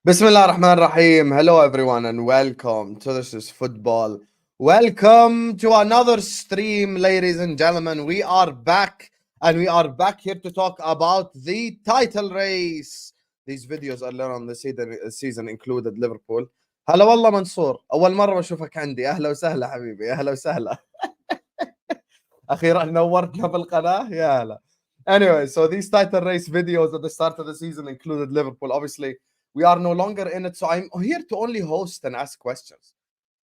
Bismillah ar-Rahman ar-Rahim. Hello everyone and welcome to This is Football. Welcome to another stream, ladies and gentlemen. We are back and we are back here to talk about the title race. These videos earlier on the season included Liverpool. هلا والله منصور، أول مرة بشوفك عندي. أهلا وسهلا حبيبي، أهلا وسهلا. أخيرا نورتنا بالقناة، يا هلا. Anyway, so these title race videos at the start of the season included Liverpool. Obviously, we are no longer in it, so I'm here to only host and ask questions.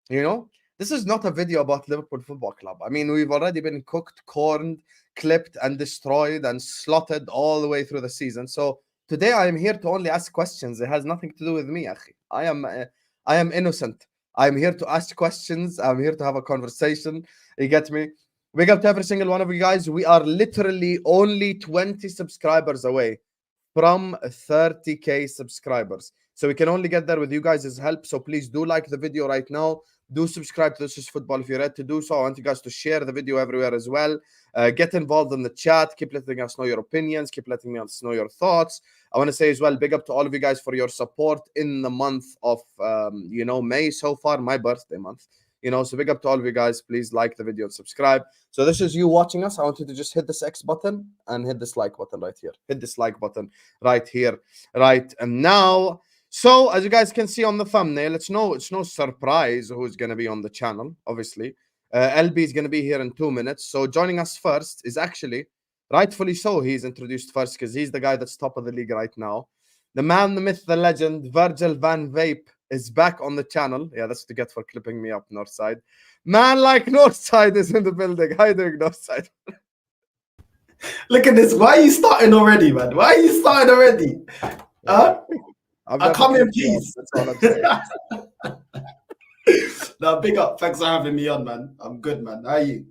You know, this is not a video about Liverpool Football Club. I mean, we've already been cooked, corned, clipped, and destroyed and slotted all the way through the season. So today I am here to only ask questions. It has nothing to do with me, akhi. I am innocent. I'm here to ask questions. I'm here to have a conversation. You get me? Big up to every single one of you guys. We are literally only 20 subscribers away from 30k subscribers. So we can only get there with you guys' help. So please do like the video right now. Do subscribe to This is Football if you're ready to do so. I want you guys to share the video everywhere as well. Get involved in the chat. Keep letting us know your opinions. Keep letting us know your thoughts. I want to say as well, big up to all of you guys for your support in the month of, May so far, my birthday month. So big up to all of you guys. Please like the video and subscribe. So this is you watching us. I want you to just hit this X button and hit this like button right here. Hit this like button right here, right and now. So as you guys can see on the thumbnail, it's no surprise who's going to be on the channel, obviously. LB is going to be here in 2 minutes. So joining us first is actually, rightfully so, he's introduced first because he's the guy that's top of the league right now. The man, the myth, the legend, Virgil van Vape is back on the channel. Yeah, that's what you get for clipping me up, Northside. Man like Northside is in the building. How you doing, Northside? Look at this. Why are you starting already, man? Why are you starting already? I come in peace. That's all I'm saying. No, big up. Thanks for having me on, man. I'm good, man. How are you?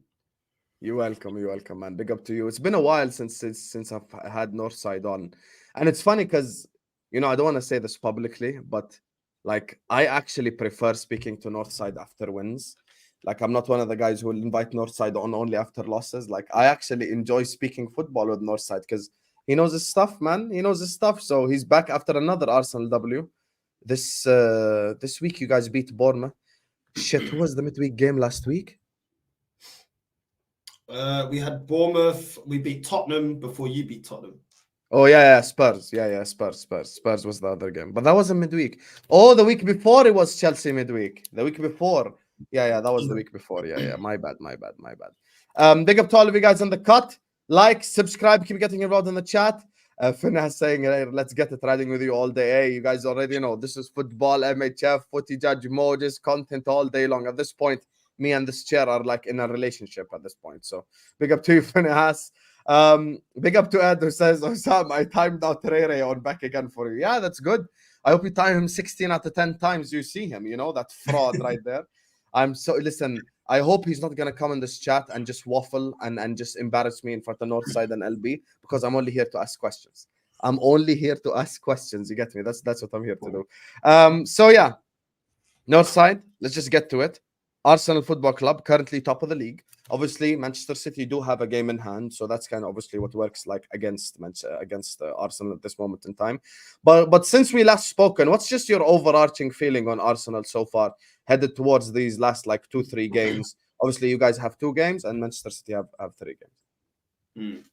You're welcome, man. Big up to you. It's been a while since I've had Northside on. And it's funny because, I don't want to say this publicly, but like I actually prefer speaking to Northside after wins. Like I'm not one of the guys who will invite Northside on only after losses. Like I actually enjoy speaking football with Northside because he knows his stuff, man. He knows his stuff. So he's back after another Arsenal W. This week you guys beat Bournemouth. Shit, who was the midweek game last week? We had Bournemouth. We beat Tottenham before you beat Tottenham. Oh, yeah, Spurs. Yeah, Spurs. Spurs was the other game. But that wasn't midweek. Oh, the week before it was Chelsea midweek. The week before. Yeah, that was the week before. Yeah. My bad. Big up to all of you guys on the cut. Like, subscribe, keep getting involved in the chat. Finna saying, hey, let's get it riding with you all day. Hey, you guys already know this is football, MHF, footy judge, emojis, content all day long. At this point, me and this chair are like in a relationship at this point. So big up to you, Finna. Big up to Ed who says, Sam, I timed out Rere on back again for you. Yeah, that's good. I hope you time him 16 out of 10 times you see him, that fraud right there. Listen, I hope he's not gonna come in this chat and just waffle and just embarrass me in front of Northside and LB because I'm only here to ask questions. I'm only here to ask questions. You get me? That's what I'm here to do. So yeah, Northside, let's just get to it. Arsenal Football Club, currently top of the league. Obviously, Manchester City do have a game in hand, so that's kind of obviously what works like against Arsenal at this moment in time. But since we last spoken, what's just your overarching feeling on Arsenal so far, headed towards these last like 2-3 games? Obviously, you guys have 2 games, and Manchester City have 3 games.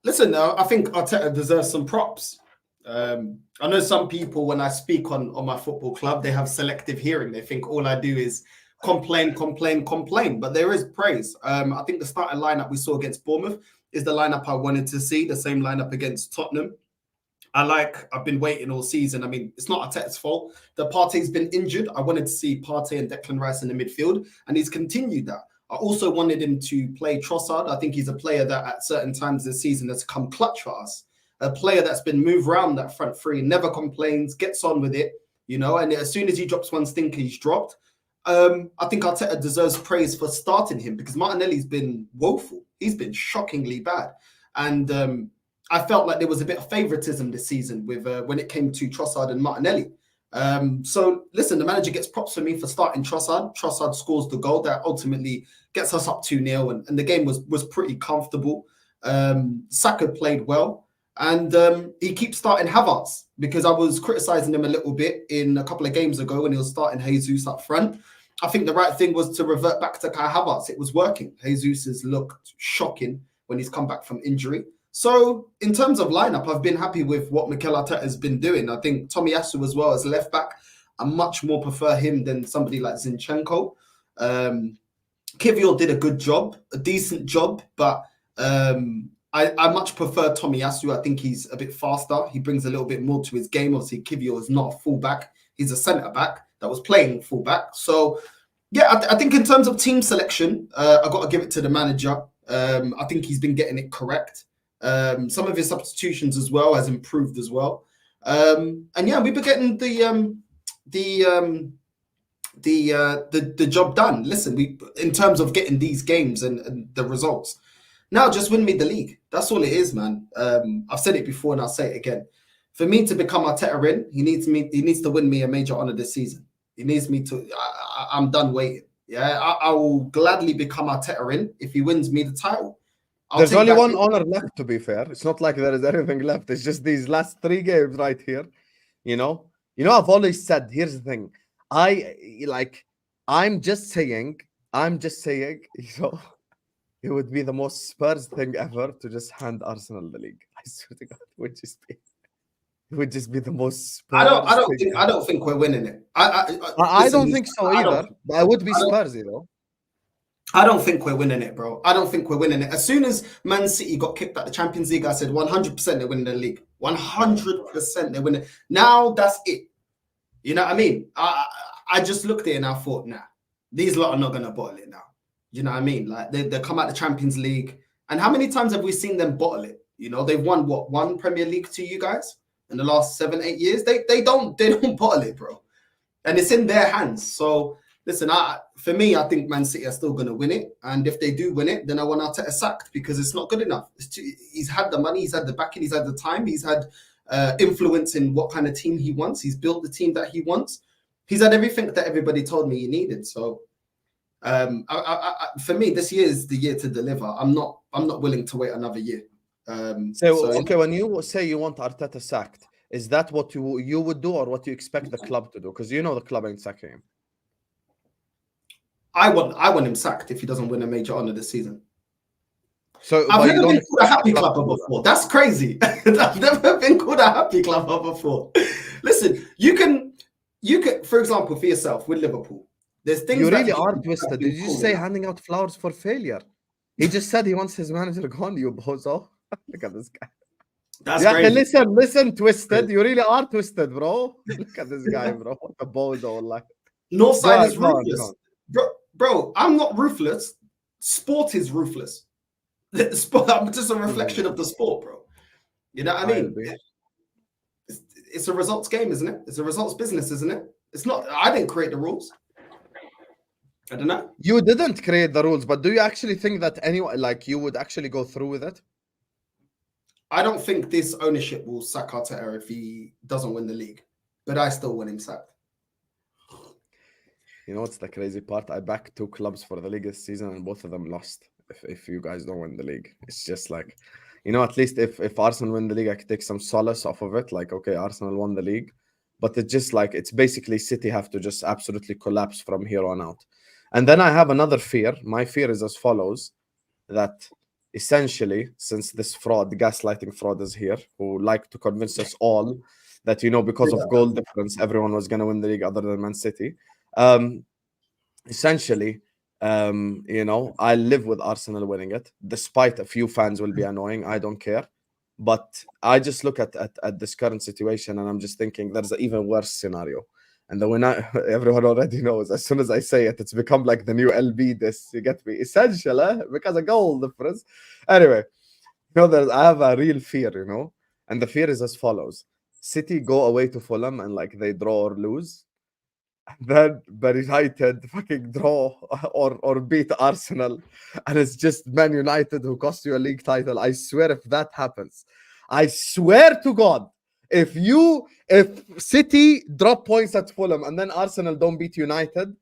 Listen, I think Arteta deserves some props. I know some people, when I speak on my football club, they have selective hearing. They think all I do is complain. But there is praise. I think the starting lineup we saw against Bournemouth is the lineup I wanted to see, the same lineup against Tottenham. I've been waiting all season. I mean, it's not Arteta's fault. Partey's been injured. I wanted to see Partey and Declan Rice in the midfield, and he's continued that. I also wanted him to play Trossard. I think he's a player that at certain times this season has come clutch for us. A player that's been moved around that front three, never complains, gets on with it, and as soon as he drops one stinker, he's dropped. I think Arteta deserves praise for starting him because Martinelli's been woeful. He's been shockingly bad. And I felt like there was a bit of favoritism this season with when it came to Trossard and Martinelli. So listen, the manager gets props for me for starting Trossard. Trossard scores the goal that ultimately gets us up 2-0, and the game was pretty comfortable. Saka played well. And he keeps starting Havertz because I was criticizing him a little bit in a couple of games ago when he was starting Jesus up front. I think the right thing was to revert back to Kai Havertz. It was working. Jesus has looked shocking when he's come back from injury. So in terms of lineup, I've been happy with what Mikel Arteta has been doing. I think Tomiyasu as well as left back. I much more prefer him than somebody like Zinchenko. Kivior did a good job, a decent job, but I much prefer Tomiyasu. I think he's a bit faster. He brings a little bit more to his game. Obviously, Kivior is not a fullback. He's a centre back that was playing fullback. So, yeah, I think in terms of team selection, I got to give it to the manager. I think he's been getting it correct. Some of his substitutions as well has improved as well. And yeah, we've been getting the job done. Listen, we in terms of getting these games and the results. Now just win me the league. That's all it is, man. I've said it before and I'll say it again. For me to become Arteta in, he needs to win me a major honour this season. He needs me to. I'm done waiting. Yeah, I will gladly become Arteta in if he wins me the title. There's only one honour left, to be fair. It's not like there is anything left. It's just these last 3 games right here. You know, I've always said, here's the thing. I'm just saying, you know, it would be the most Spurs thing ever to just hand Arsenal the league. I swear to God, it would just be the most Spurs I don't think we're winning it. I don't think so either. But I would be Spurs, you know. I don't think we're winning it, bro. I don't think we're winning it. As soon as Man City got kicked out the Champions League, I said 100% they're winning the league. 100% they're winning. Now that's it. You know what I mean? I just looked at it and I thought, nah, these lot are not going to bottle it now. You know what I mean? Like they come out the Champions League. And how many times have we seen them bottle it? You know, they've won what, 1 Premier League to you guys in the last 7-8 years? They don't bottle it, bro. And it's in their hands. So listen, for me, I think Man City are still going to win it. And if they do win it, then I want Arteta sacked because it's not good enough. He's had the money, he's had the backing, he's had the time, he's had influence in what kind of team he wants. He's built the team that he wants. He's had everything that everybody told me he needed. So for me, this year is the year to deliver. I'm not willing to wait another year. Okay, when you say you want Arteta sacked, is that what you would do or what you expect the club to do? Because you know the club ain't sacking him. I want him sacked if he doesn't win a major honour this season. So I've never been called a happy clubber before. That's crazy. I've never been called a happy clubber before. Listen, you can, for example, for yourself with Liverpool, there's things you really are twisted. Did you say handing out flowers for failure? He just said he wants his manager gone. You bozo. Look at this guy. That's crazy. Listen, twisted. You really are twisted, bro. Look at this guy, bro. What a bozo, like. Northside is ruthless. Bro, I'm not ruthless. Sport is ruthless. I'm just a reflection of the sport, bro. You know what I mean? It's a results game, isn't it? It's a results business, isn't it? It's not. I didn't create the rules. I don't know. You didn't create the rules, but do you actually think that anyone, like, you would actually go through with it? I don't think this ownership will sack Arteta if he doesn't win the league, but I still want him sacked. You know what's the crazy part? I backed 2 clubs for the league this season and both of them lost. If you guys don't win the league, it's just like, you know, at least if Arsenal win the league, I could take some solace off of it. Like, okay, Arsenal won the league, but it's just like, it's basically City have to just absolutely collapse from here on out. And then I have another fear. My fear is as follows, that essentially, since this fraud, the gaslighting fraud is here, who like to convince us all that, you know, because of goal difference, everyone was going to win the league other than Man City. Essentially, you know, I live with Arsenal winning it, despite a few fans will be annoying. I don't care. But I just look at this current situation and I'm just thinking there's an even worse scenario. And then when everyone already knows, as soon as I say it, it's become like the new LB this, you get me? Essential, because of goal difference. Anyway, you know, I have a real fear, you know, and the fear is as follows. City go away to Fulham and like they draw or lose. And then Man United fucking draw or beat Arsenal. And it's just Man United who cost you a league title. I swear if that happens, I swear to God, if City drop points at Fulham and then Arsenal don't beat United,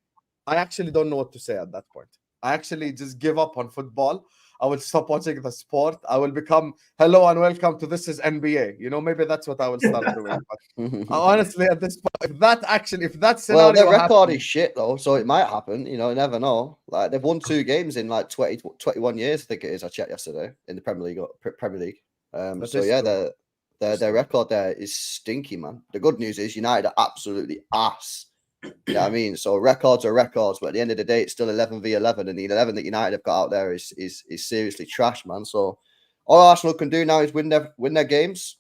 I actually don't know what to say at that point. I actually just give up on football. I will stop watching the sport. I will become hello and welcome to this is NBA. You know, maybe that's what I will start doing. But honestly, at this point, if that Well, their scenario record happens, is shit though, so it might happen. You never know. Like they've won 2 games in like 21 years, I think it is. I checked yesterday in the Premier League. that So is yeah, true. their record there is stinky, man. The good news is United are absolutely ass. You know what I mean? So records are records, but at the end of the day, it's still 11v11, and the 11 that United have got out there is seriously trash, man. So all Arsenal can do now is win their games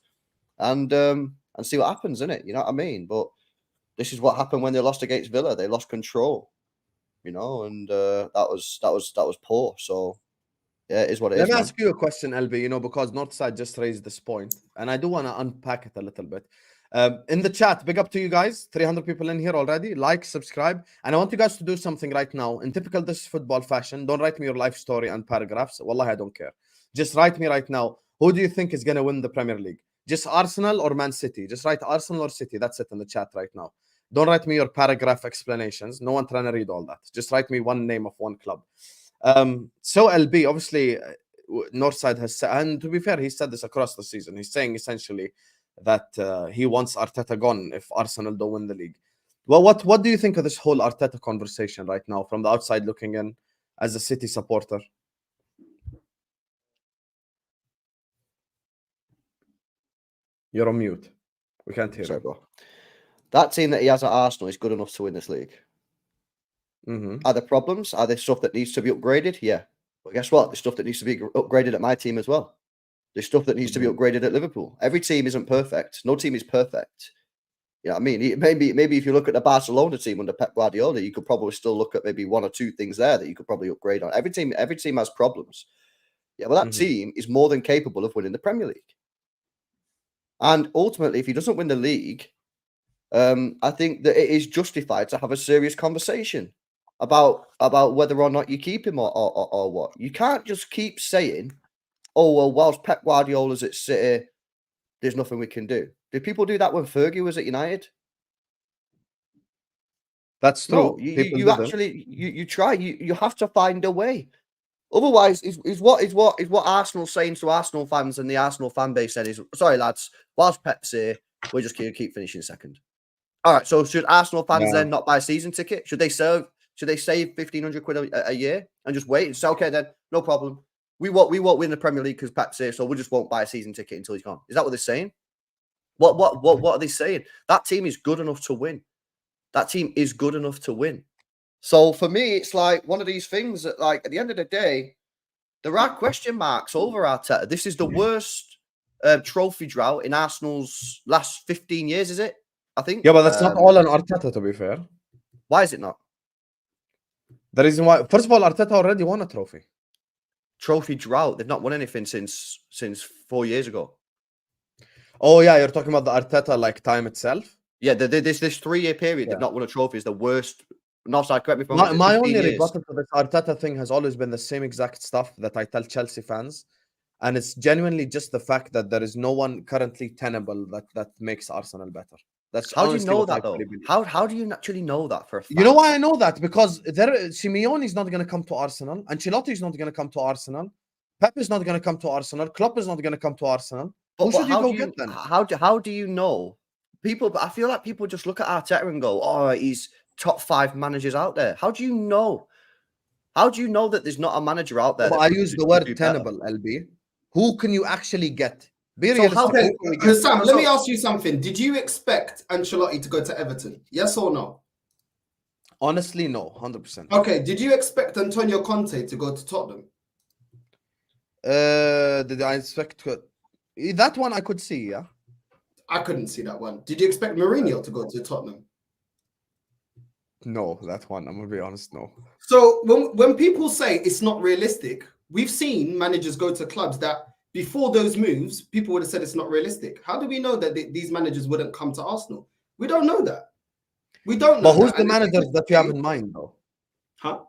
and see what happens, innit? You know what I mean? But this is what happened when they lost against Villa. They lost control, and that was poor. So yeah, it is what it Let is, me man. ask you a question, LB, because Northside just raised this point, and I do want to unpack it a little bit. In the chat, big up to you guys. 300 people in here already. Like, subscribe. And I want you guys to do something right now. In typical this football fashion, don't write me your life story and paragraphs. Wallahi, I don't care. Just write me right now. Who do you think is going to win the Premier League? Just Arsenal or Man City? Just write Arsenal or City. That's it in the chat right now. Don't write me your paragraph explanations. No one trying to read all that. Just write me one name of one club. So LB, obviously, Northside has said, and to be fair, he said this across the season. He's saying essentially that he wants Arteta gone if Arsenal don't win the league. Well, what do you think of this whole Arteta conversation right now from the outside looking in as a City supporter? You're on mute. We can't hear Sorry, you. bro. That team that he has at Arsenal is good enough to win this league. Are there problems? Are there stuff that needs to be upgraded? Yeah. But guess what? There's stuff that needs to be upgraded at my team as well. There's stuff that needs to be upgraded at Liverpool. Every team isn't perfect. No team is perfect. You know what I mean? Maybe if you look at the Barcelona team under Pep Guardiola, you could probably still look at maybe 1 or 2 things there that you could probably upgrade on. Every team has problems. Yeah, well, that team is more than capable of winning the Premier League. And ultimately, if he doesn't win the league, I think that it is justified to have a serious conversation about whether or not you keep him or what. You can't just keep saying, oh, well, whilst Pep Guardiola's at City, there's nothing we can do. Did people do that when Fergie was at United? That's true. No, you actually try. You have to find a way. Otherwise, is what Arsenal's saying to Arsenal fans and the Arsenal fan base said is, sorry lads, whilst Pep's here, we're just going to keep finishing second. All right, so should Arsenal fans then not buy a season ticket? Should they save 1,500 quid a year and just wait and say, okay, then no problem. We won't win the Premier League because Pep's here, so we just won't buy a season ticket until he's gone. Is that what they're saying? What are they saying? That team is good enough to win. That team is good enough to win. So for me, it's like one of these things that, like, at the end of the day, there are question marks over Arteta. This is the worst trophy drought in Arsenal's last 15 years, is it? I think. Yeah, but that's not all on Arteta, to be fair. Why is it not? The reason why, first of all, Arteta already won a trophy. Trophy drought. They've not won anything since 4 years ago. Oh yeah, you're talking about the Arteta like time itself. Yeah, this 3-year period, they've not won a trophy. Is the worst. Northside, correct me if I'm wrong. My only rebuttal to this Arteta thing has always been the same exact stuff that I tell Chelsea fans, and it's genuinely just the fact that there is no one currently tenable that makes Arsenal better. That's how do you know that though? How do you actually know that for a fact? You know why I know that? Because Simeone is not going to come to Arsenal, Ancelotti is not going to come to Arsenal, Pep is not going to come to Arsenal, Klopp is not going to come to Arsenal. Who should you go get then? How do you know? People, I feel like people just look at Arteta and go, "Oh, he's top 5 managers out there." How do you know? How do you know that there's not a manager out there? I use the word tenable, LB. Who can you actually get? Sam, let me ask you something. Did you expect Ancelotti to go to Everton? Yes or no? Honestly, no, 100%. Okay. Did you expect Antonio Conte to go to Tottenham? Did I expect that one? I could see, yeah. I couldn't see that one. Did you expect Mourinho to go to Tottenham? No, that one, I'm gonna be honest, no. So when people say it's not realistic, we've seen managers go to clubs that before those moves, people would have said it's not realistic. How do we know that these managers wouldn't come to Arsenal? We don't know that. We don't know. But who's the managers that you have in mind, though? Huh?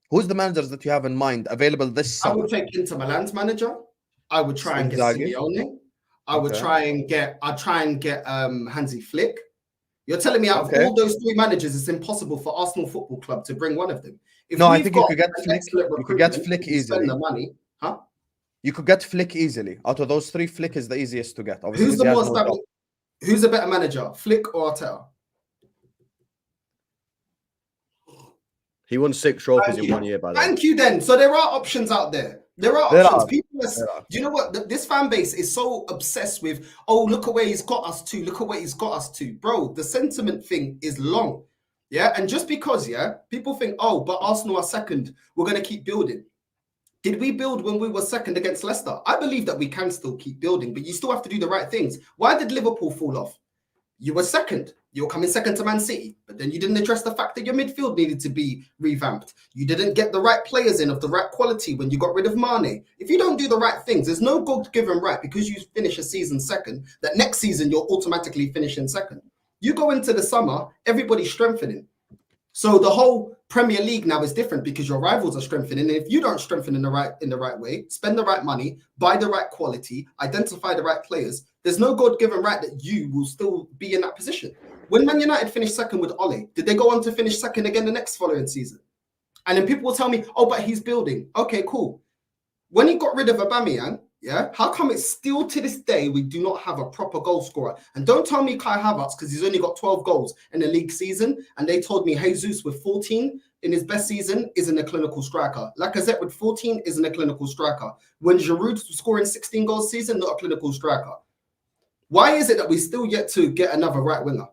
Who's the managers that you have in mind available this summer? I would take Inter Milan's manager. I would try and get Simeone. I would try and get Hansi Flick. You're telling me out of all those 3 managers, it's impossible for Arsenal Football Club to bring one of them. I think you could get Flick. You could get Flick easily. Spend the money. Huh? You could get Flick easily. Out of those three, Flick is the easiest to get. Obviously, Who's the he has more no established? job. Who's a better manager, Flick or Arteta? He won 6 trophies Thank in you. 1 year, by the way. Thank you, then. So there are options out there. There are There options. are. People There are. are. Do you know what? This fan base is so obsessed with. Oh, look at where he's got us to. Look at where he's got us to, bro. The sentiment thing is long, yeah. And just because, yeah, people think, oh, but Arsenal are second, we're gonna keep building. Did we build when we were second against Leicester? I believe that we can still keep building, but you still have to do the right things. Why did Liverpool fall off? You were second. You were coming second to Man City, but then you didn't address the fact that your midfield needed to be revamped. You didn't get the right players in of the right quality when you got rid of Mane. If you don't do the right things, there's no God-given right because you finish a season second that next season you're automatically finishing second. You go into the summer, everybody's strengthening. So the whole Premier League now is different because your rivals are strengthening. And if you don't strengthen in the right way, spend the right money, buy the right quality, identify the right players, there's no God-given right that you will still be in that position. When Man United finished second with Ole, did they go on to finish second again the next following season? And then people will tell me, oh, but he's building. Okay, cool. When he got rid of Aubameyang, yeah, how come it's still to this day we do not have a proper goal scorer? And don't tell me Kai Havertz because he's only got 12 goals in the league season. And they told me Jesus with 14 in his best season isn't a clinical striker. Lacazette with 14 isn't a clinical striker. When Giroud scoring 16 goals season, not a clinical striker. Why is it that we still yet to get another right winger?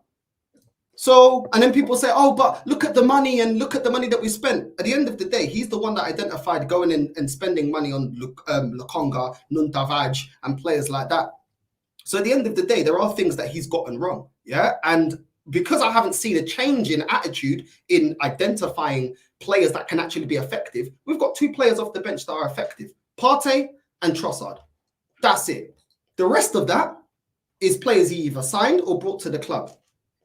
So, and then people say, oh, but look at the money and look at the money that we spent. At the end of the day, he's the one that identified going in and spending money on Lokonga, Nuntavaj, and players like that. So at the end of the day, there are things that he's gotten wrong. Yeah. And because I haven't seen a change in attitude in identifying players that can actually be effective, we've got 2 players off the bench that are effective, Partey and Trossard. That's it. The rest of that is players he either signed or brought to the club.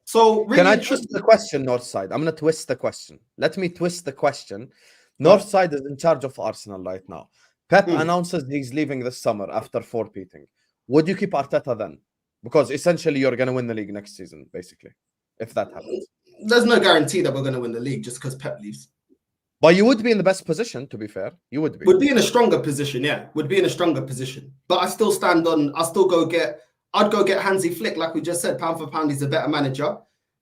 So really, can I twist the question, Northside? I'm going to twist the question. Let me twist the question. Northside is in charge of Arsenal right now. Pep announces he's leaving this summer after 4-peating. Would you keep Arteta then? Because essentially you're going to win the league next season, basically, if that happens. There's no guarantee that we're going to win the league just because Pep leaves. But you would be in the best position, to be fair. You would be. Would be in a stronger position, yeah. Would be in a stronger position. But I still stand on, I'd go get Hansi Flick, like we just said, pound for pound, he's a better manager.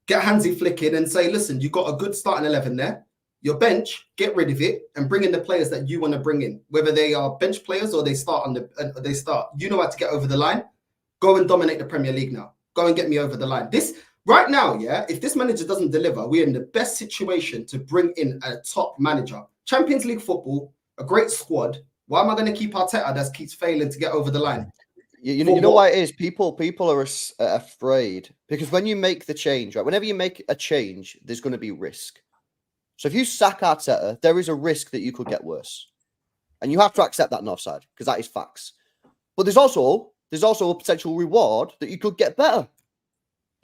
Get Hansi Flick in and say, listen, you've got a good starting 11 there. Your bench, get rid of it and bring in the players that you want to bring in. Whether they are bench players or they start you know how to get over the line. Go and dominate the Premier League now. Go and get me over the line. This right now, yeah, if this manager doesn't deliver, we're in the best situation to bring in a top manager. Champions League football, a great squad. Why am I going to keep Arteta that keeps failing to get over the line? You know why it is? People are afraid because when you make the change, right? Whenever you make a change, there's going to be risk. So if you sack Arteta, there is a risk that you could get worse, and you have to accept that, Northside, because that is facts. But there's also a potential reward that you could get better.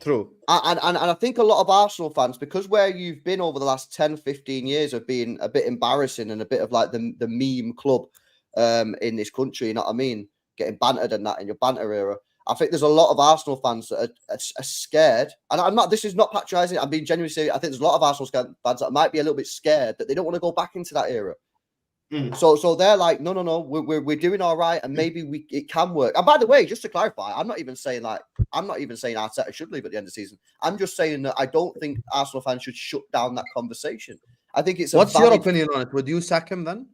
True. And I think a lot of Arsenal fans, because where you've been over the last 10, 15 years of being a bit embarrassing and a bit of like the meme club in this country, you know what I mean? Getting bantered and that in your banter era. I think there's a lot of Arsenal fans that are scared. And I'm not, this is not patronising. I'm being genuinely serious. I think there's a lot of Arsenal fans that might be a little bit scared that they don't want to go back into that era. So they're like, no, we're doing all right, and maybe it can work. And by the way, just to clarify, I'm not even saying Arteta should leave at the end of the season. I'm just saying that I don't think Arsenal fans should shut down that conversation. I think it's What's your opinion on it? Would you sack him then?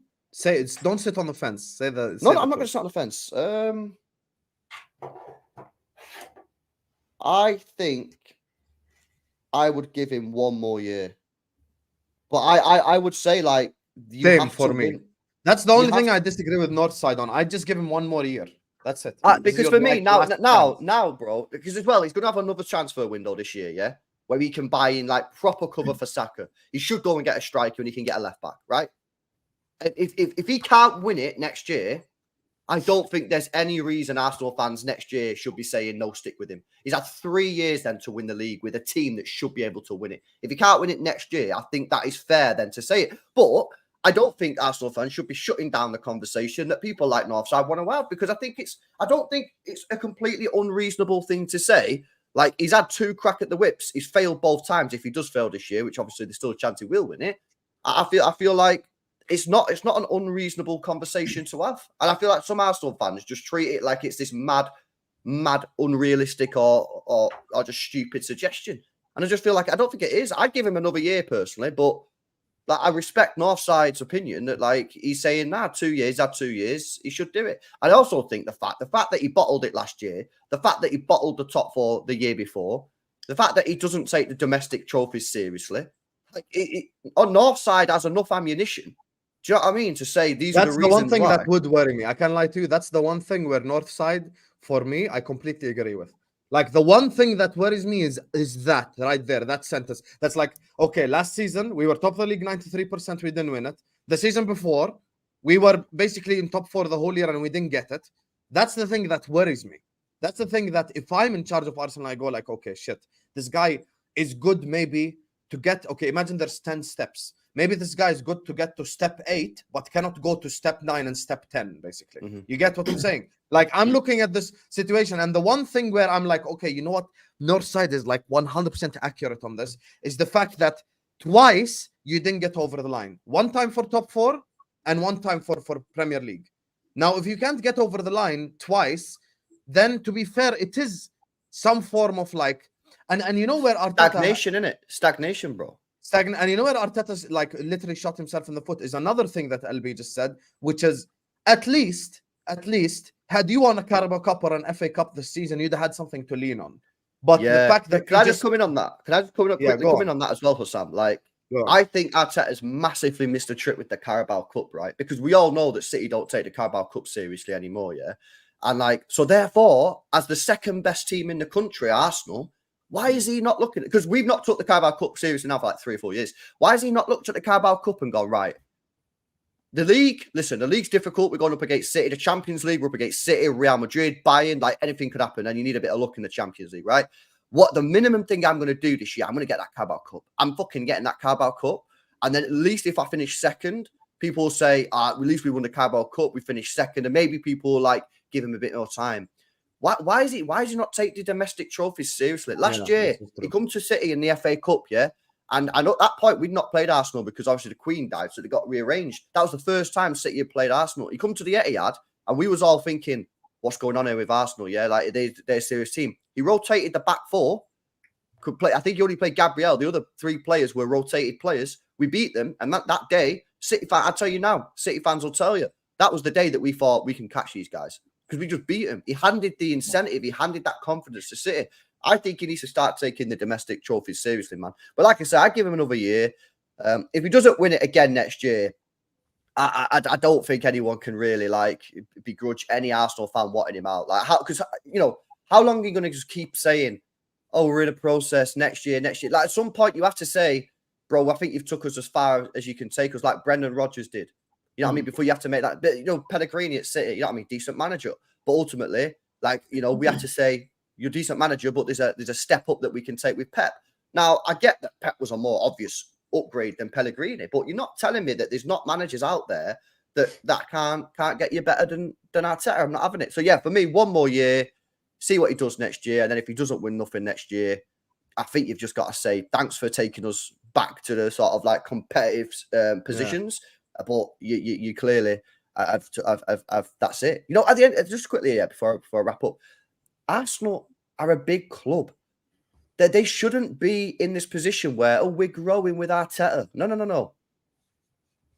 Don't sit on the fence. Say the No, I'm not going to sit on the fence. I think I would give him 1 more year, but I would say like same for me. That's the only thing I disagree with Northside on. I just give him 1 more year. That's it. Because for me now, bro, because as well, he's going to have another transfer window this year, yeah, where he can buy in like proper cover for Saka. He should go and get a striker, and he can get a left back, right? If he can't win it next year, I don't think there's any reason Arsenal fans next year should be saying no, stick with him. He's had 3 years then to win the league with a team that should be able to win it. If he can't win it next year, I think that is fair then to say it. But I don't think Arsenal fans should be shutting down the conversation that people like Northside want to have, because I don't think it's a completely unreasonable thing to say. Like, he's had 2 crack at the whips. He's failed both times. If he does fail this year, which obviously there's still a chance he will win it, I feel like it's not an unreasonable conversation to have. And I feel like some Arsenal fans just treat it like it's this mad, unrealistic or just stupid suggestion. And I just feel like I don't think it is. I'd give him another year personally, but like, I respect Northside's opinion that like he's saying now 2 years, had 2 years, he should do it. I also think the fact that he bottled it last year, the fact that he bottled the top four the year before, the fact that he doesn't take the domestic trophies seriously, like on Northside has enough ammunition. Do you know what I mean? To say these are the reasons. That's the one thing why. that would worry me. I can't lie to you. That's the one thing where Northside, for me, I completely agree with. Like the one thing that worries me is that right there, that sentence. That's like, okay, last season we were top of the league 93%, we didn't win it. The season before, we were basically in top 4 the whole year and we didn't get it. That's the thing that worries me. That's the thing that if I'm in charge of Arsenal, I go like, okay, shit, this guy is good maybe to get, okay, imagine there's 10 steps. Maybe this guy is good to get to step 8, but cannot go to step 9 and step 10, basically. Mm-hmm. You get what I'm saying? Like, I'm looking at this situation, and the one thing where I'm like, okay, you know what? Northside is like 100% accurate on this, is the fact that twice you didn't get over the line. One time for top 4 and one time for Premier League. Now, if you can't get over the line twice, then to be fair, it is some form of like, and you know where Arteta... Stagnation, innit? Stagnation, bro. Stagnant. And you know where Arteta's like literally shot himself in the foot is another thing that LB just said, which is at least had you won a Carabao Cup or an FA Cup this season, you'd have had something to lean on. But the fact that can I just come in on that? Can I just come in on that as well, Hussam? Like, I think Arteta has massively missed a trick with the Carabao Cup, right? Because we all know that City don't take the Carabao Cup seriously anymore, yeah? And like, so therefore, as the second best team in the country, Arsenal, why is he not looking at, because we've not took the Carabao Cup seriously now for like 3 or 4 years. Why has he not looked at the Carabao Cup and gone, right, the league, listen, the league's difficult. We're going up against City. The Champions League, we're up against City, Real Madrid, Bayern, like anything could happen. And you need a bit of luck in the Champions League, right? What the minimum thing I'm going to do this year, I'm going to get that Carabao Cup. I'm fucking getting that Carabao Cup. And then at least if I finish second, people will say, at least we won the Carabao Cup. We finished second. And maybe people will like give him a bit more time. Why is he not take the domestic trophies seriously? Last year, he come to City in the FA Cup, yeah? And I know at that point, we'd not played Arsenal because obviously the Queen died, so they got rearranged. That was the first time City had played Arsenal. He come to the Etihad, and we was all thinking, what's going on here with Arsenal, yeah? Like, they're a serious team. He rotated the back 4. Could play. I think he only played Gabriel. The other 3 players were rotated players. We beat them, and that day, City fans, I tell you now, City fans will tell you, that was the day that we thought we can catch these guys. Because we just beat him. He handed the incentive. He handed that confidence to City. I think he needs to start taking the domestic trophies seriously, man. But like I said, I'd give him another year. If he doesn't win it again next year, I don't think anyone can really like begrudge any Arsenal fan wanting him out. Like, because you know, how long are you going to just keep saying, "Oh, we're in a process next year"? Like at some point, you have to say, "Bro, I think you've took us as far as you can take us," like Brendan Rodgers did. You know what I mean? Before you have to make that, but, you know, Pellegrini at City, you know what I mean? Decent manager. But ultimately, like, you know, we have to say, you're a decent manager, but there's a step up that we can take with Pep. Now, I get that Pep was a more obvious upgrade than Pellegrini, but you're not telling me that there's not managers out there that can't get you better than Arteta. I'm not having it. So, yeah, for me, 1 more year, see what he does next year. And then if he doesn't win nothing next year, I think you've just got to say, thanks for taking us back to the sort of like competitive positions. Yeah. But you clearly have that's it. You know, at the end, just quickly, yeah, before I wrap up, Arsenal are a big club. They shouldn't be in this position where, we're growing with Arteta. No.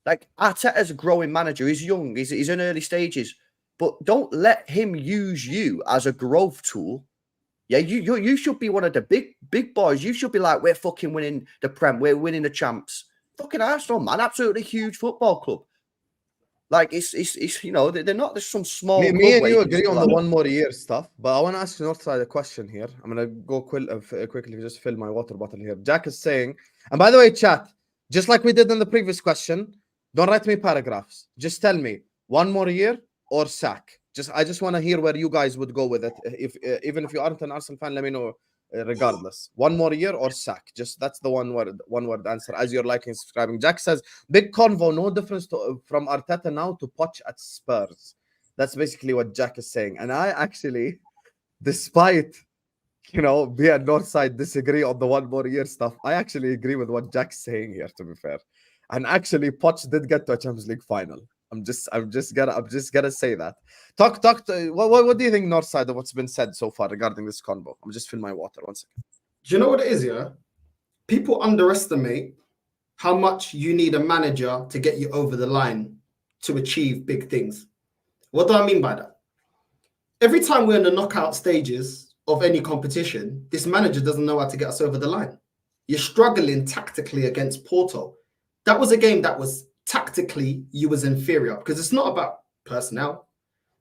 Like, Arteta's a growing manager. He's young. He's in early stages. But don't let him use you as a growth tool. Yeah, you should be one of the big boys. You should be like, we're fucking winning the Prem. We're winning the champs. Fucking Arsenal, man, absolutely huge football club. Like it's you know, they're not just some small. Me and you agree on the 1 more year stuff, but I want to ask Northside a question here. I'm gonna go quickly, just fill my water bottle here. Jack is saying, and by the way, chat, just like we did in the previous question, don't write me paragraphs. Just tell me 1 more year or sack. I just want to hear where you guys would go with it. Even if you aren't an Arsenal fan, let me know. Regardless, 1 more year or sack. Just that's the one word answer. As you're liking and subscribing. Jack says big convo, no difference from Arteta now to Poch at Spurs. That's basically what Jack is saying. And I actually, despite being Northside disagree on the 1 more year stuff, I actually agree with what Jack's saying here. To be fair, And actually, Poch did get to a Champions League final. I'm just gonna say that. Talk. What do you think, Northside, of what's been said so far regarding this convo? I'm just filling my water. 1 second. Do you know what it is? Yeah, people underestimate how much you need a manager to get you over the line to achieve big things. What do I mean by that? Every time we're in the knockout stages of any competition, this manager doesn't know how to get us over the line. You're struggling tactically against Porto. That was a game that was tactically you was inferior because it's not about personnel.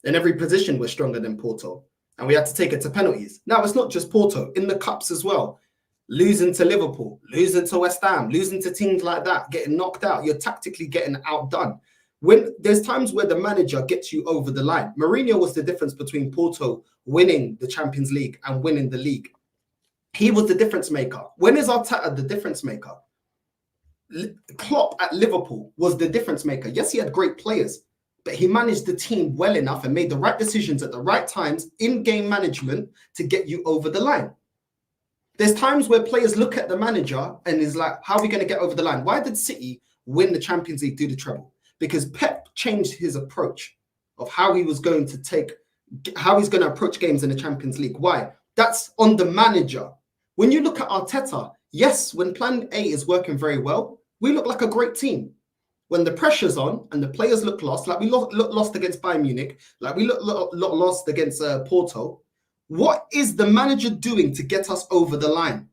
In every position, we're stronger than Porto. And we had to take it to penalties. Now, it's not just Porto. In the cups as well. Losing to Liverpool, losing to West Ham, losing to teams like that, getting knocked out. You're tactically getting outdone. When there's times where the manager gets you over the line. Mourinho was the difference between Porto winning the Champions League and winning the league. He was the difference maker. When is Arteta the difference maker? Klopp at Liverpool was the difference maker. Yes, he had great players, but he managed the team well enough and made the right decisions at the right times in game management to get you over the line. There's times where players look at the manager and is like, how are we going to get over the line? Why did City win the Champions League, do the treble? Because Pep changed his approach of how he was going to how he's going to approach games in the Champions League. Why? That's on the manager. When you look at Arteta, yes, when plan A is working very well, we look like a great team. When the pressure's on and the players look lost, like we lost against Bayern Munich, like we look lost against Porto, what is the manager doing to get us over the line?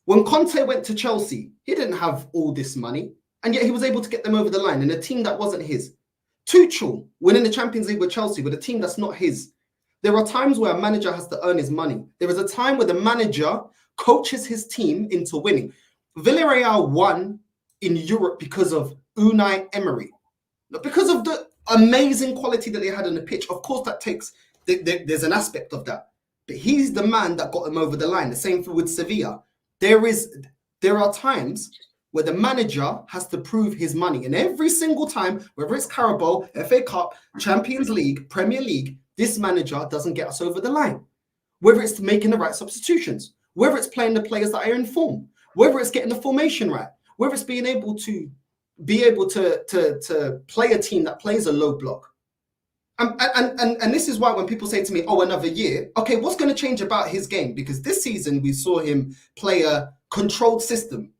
When Conte went to Chelsea, he didn't have all this money, and yet he was able to get them over the line in a team that wasn't his. Tuchel winning the Champions League with Chelsea with a team that's not his. There are times where a manager has to earn his money. There is a time where the manager coaches his team into winning. Villarreal won in Europe because of Unai Emery, because of the amazing quality that they had on the pitch. Of course, that takes, there's an aspect of that, but he's the man that got them over the line. The same with Sevilla. There are times where the manager has to prove his money, and every single time, whether it's Carabao, FA Cup, Champions League, Premier League, this manager doesn't get us over the line. Whether it's making the right substitutions, whether it's playing the players that are in form, whether it's getting the formation right, whether it's being able to play a team that plays a low block. And this is why when people say to me, oh, another year, okay, what's going to change about his game? Because this season we saw him play a controlled system.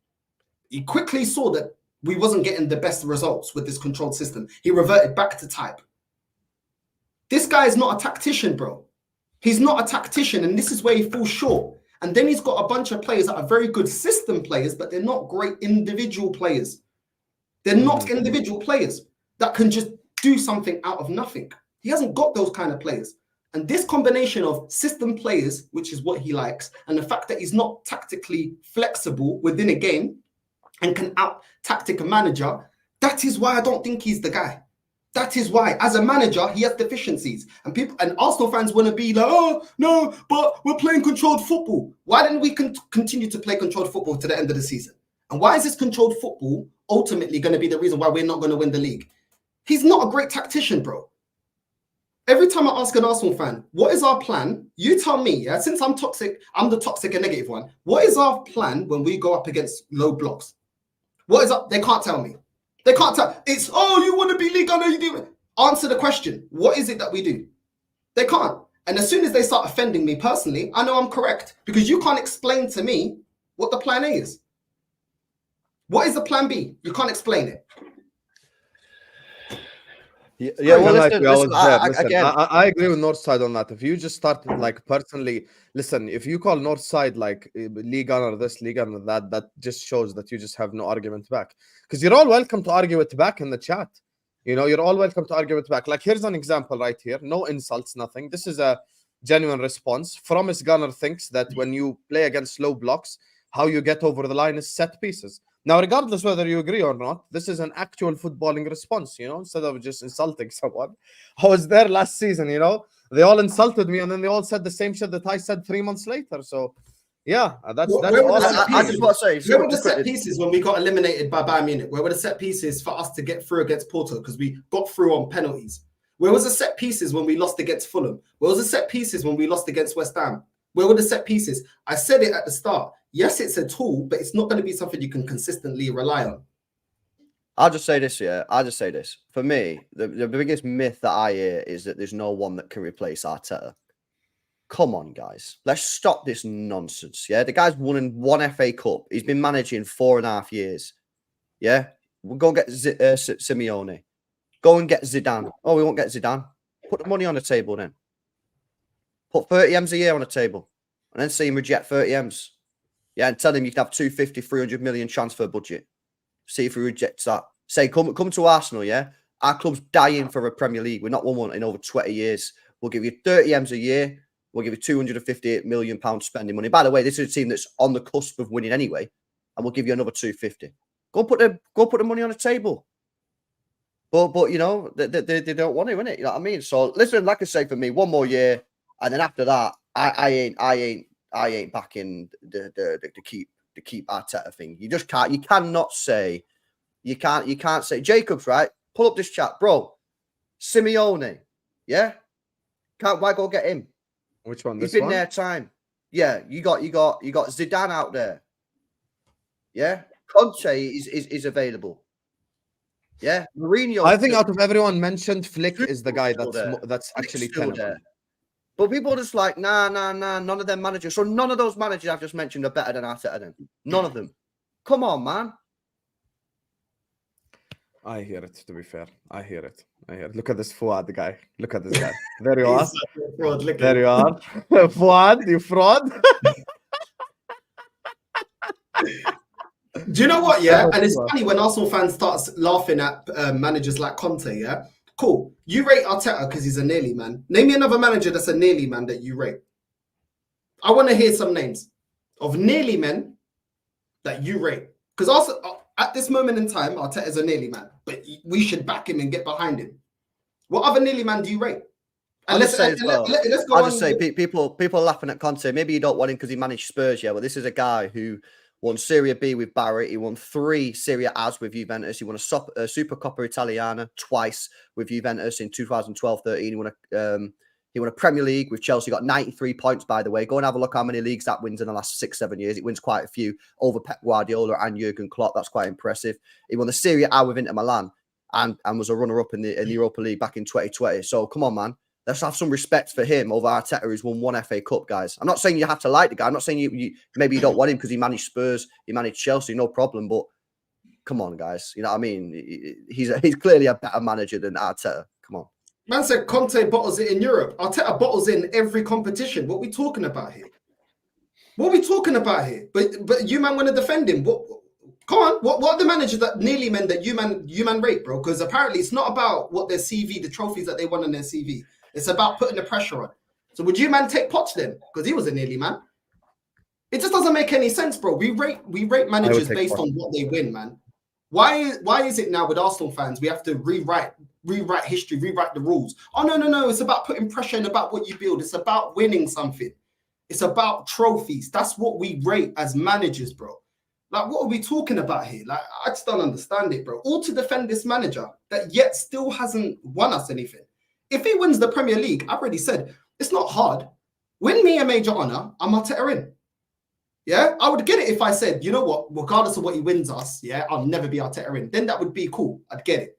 He quickly saw that we wasn't getting the best results with this controlled system. He reverted back to type. This guy is not a tactician, bro. He's not a tactician, and this is where he falls short. And then he's got a bunch of players that are very good system players, but they're not great individual players. They're not individual players that can just do something out of nothing. He hasn't got those kind of players. And this combination of system players, which is what he likes, and the fact that he's not tactically flexible within a game and can out-tactic a manager, that is why I don't think he's the guy. That is why, as a manager, he has deficiencies. And Arsenal fans want to be like, oh, no, but we're playing controlled football. Why didn't we continue to play controlled football to the end of the season? And why is this controlled football ultimately going to be the reason why we're not going to win the league? He's not a great tactician, bro. Every time I ask an Arsenal fan, what is our plan? You tell me, yeah, since I'm toxic, I'm the toxic and negative one. What is our plan when we go up against low blocks? What is up? They can't tell me. They can't tell. It's, oh, you want to be league? I know you do. Answer the question. What is it that we do? They can't. And as soon as they start offending me personally, I know I'm correct, because you can't explain to me what the plan A is. What is the plan B? You can't explain it. Yeah, well, listen, I agree with Northside on that. If you just start like personally, listen, if you call Northside like league honor this, league honor that, that just shows that you just have no argument back. Because you're all welcome to argue it back in the chat. You know, you're all welcome to argue it back. Like, here's an example right here. No insults, nothing. This is a genuine response. Promise Gunner thinks that when you play against low blocks, how you get over the line is set pieces. Now, regardless whether you agree or not, this is an actual footballing response, you know, instead of just insulting someone. I was there last season, you know, they all insulted me and then they all said the same shit that I said 3 months later. So, yeah, that's all. I just want to say, where were the set pieces when we got eliminated by Bayern Munich? Where were the set pieces for us to get through against Porto? Because we got through on penalties. Where was the set pieces when we lost against Fulham? Where was the set pieces when we lost against West Ham? Where were the set pieces? I said it at the start. Yes, it's a tool, but it's not going to be something you can consistently rely on. I'll just say this, yeah. I'll just say this. For me, the biggest myth that I hear is that there's no one that can replace Arteta. Come on, guys. Let's stop this nonsense, yeah? The guy's won one FA Cup. He's been managing 4.5 years, yeah? We'll go get Simeone. Go and get Zidane. Oh, we won't get Zidane. Put the money on the table then. Put 30 M's a year on the table. And then see him reject 30 M's. Yeah, and tell him you can have 250, 300 million transfer budget. See if he rejects that. Say, come to Arsenal, yeah? Our club's dying for a Premier League. We're not won one in over 20 years. We'll give you 30 M's a year. We'll give you £258 million spending money. By the way, this is a team that's on the cusp of winning anyway. And we'll give you another 250. Go put the money on the table. But you know, they don't want to, innit? You know what I mean? So listen, like I say, for me, one more year, and then after that, I ain't backing the keep Arteta thing. You just can't. You cannot say. You can't say. Jacobs, right? Pull up this chat, bro. Simeone, yeah. Why go get him? Which one? He's This been one? there time. Yeah, you got Zidane out there. Yeah, Conte is available. Yeah, Mourinho. I think out of everyone mentioned, Flick is the guy that's actually still tenable. there. But people are just like, nah. None of them managers. So none of those managers I've just mentioned are better than Arteta. Then none of them. Come on, man. I hear it. To be fair, I hear it. Look at this Fuad guy. Look at this guy. There you are. Fraud, look at There him. you are. Fuad, you fraud. Do you know what? Yeah, Yeah, and it's sure. funny when Arsenal fans start laughing at managers like Conte. Yeah, cool. You rate Arteta because he's a nearly man. Name me another manager that's a nearly man that you rate. I want to hear some names of nearly men that you rate. Because also at this moment in time, Arteta is a nearly man, but we should back him and get behind him. What other nearly man do you rate? And I'll just say as well. let's go I'll on. just say people are laughing at Conte. Maybe you don't want him because he managed Spurs, yeah. But this is a guy who won Serie B with Barry. He won 3 Serie A's with Juventus. He won a Supercoppa Italiana twice with Juventus in 2012-13. He won a Premier League with Chelsea. Got 93 points, by the way. Go and have a look how many leagues that wins in the last 6-7 years. It wins quite a few over Pep Guardiola and Jurgen Klopp. That's quite impressive. He won the Serie A with Inter Milan and was a runner-up in the Europa League back in 2020. So come on, man. Let's have some respect for him over Arteta, who's won 1 FA Cup, guys. I'm not saying you have to like the guy. I'm not saying you maybe you don't want him because he managed Spurs, he managed Chelsea, no problem. But come on, guys. You know what I mean? He's clearly a better manager than Arteta. Come on. Man said Conte bottles it in Europe. Arteta bottles it in every competition. What are we talking about here? But you man want to defend him. Come on. What are the managers that nearly men that you man rate, bro? Because apparently it's not about what their CV, the trophies that they won on their CV. It's about putting the pressure on. So would you man take Poch then? Because he was a nearly man. It just doesn't make any sense, bro. We rate managers based on what they win, man. Why is it now with Arsenal fans we have to rewrite history, rewrite the rules? Oh no. It's about putting pressure and about what you build. It's about winning something. It's about trophies. That's what we rate as managers, bro. Like, what are we talking about here? Like, I just don't understand it, bro. All to defend this manager that yet still hasn't won us anything. If he wins the Premier League, I've already said, it's not hard. Win me a major honour, I'm Arteta in. Yeah, I would get it if I said, you know what, regardless of what he wins us, yeah, I'll never be Arteta in. Then that would be cool. I'd get it.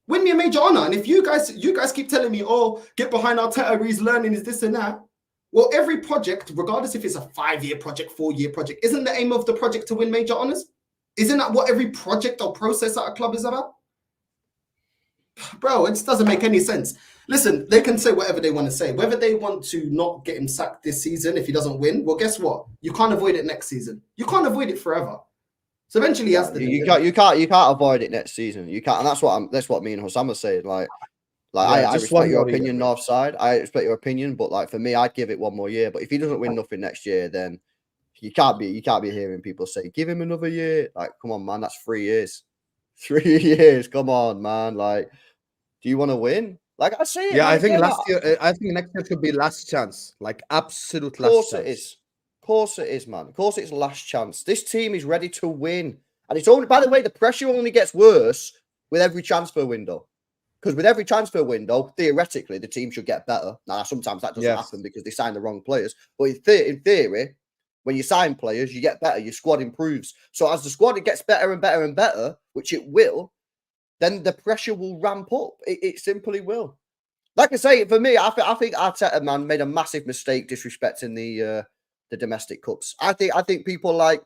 Win me a major honour. And if you guys keep telling me, oh, get behind Arteta, he's learning, is this and that. Well, every project, regardless if it's a 5-year project, 4-year project, isn't the aim of the project to win major honours? Isn't that what every project or process at a club is about? Bro, it just doesn't make any sense. Listen, they can say whatever they want to say. Whether they want to not get him sacked this season if he doesn't win, well, guess what? You can't avoid it next season. You can't avoid it forever. So eventually, he has to. You can't avoid it next season. You can't, and that's what me and Hussam are saying. I respect your opinion, Northside. I respect your opinion, but like for me, I'd give it 1 more year. But if he doesn't win nothing next year, then you can't be hearing people say, give him another year. Like, come on, man, that's 3 years. 3 years. Come on, man. Like, do you want to win? Like I say, yeah, I think next year should be last chance, like absolute last chance. Of course it is, man. Of course it's last chance. This team is ready to win, and it's only. By the way, the pressure only gets worse with every transfer window. Because with every transfer window, theoretically, the team should get better. Now, sometimes that doesn't happen because they sign the wrong players. But in theory, When you sign players, you get better. Your squad improves. So as the squad it gets better and better and better, which it will, then the pressure will ramp up. It simply will. Like I say, for me, I think Arteta, man, made a massive mistake disrespecting the domestic cups. I think people like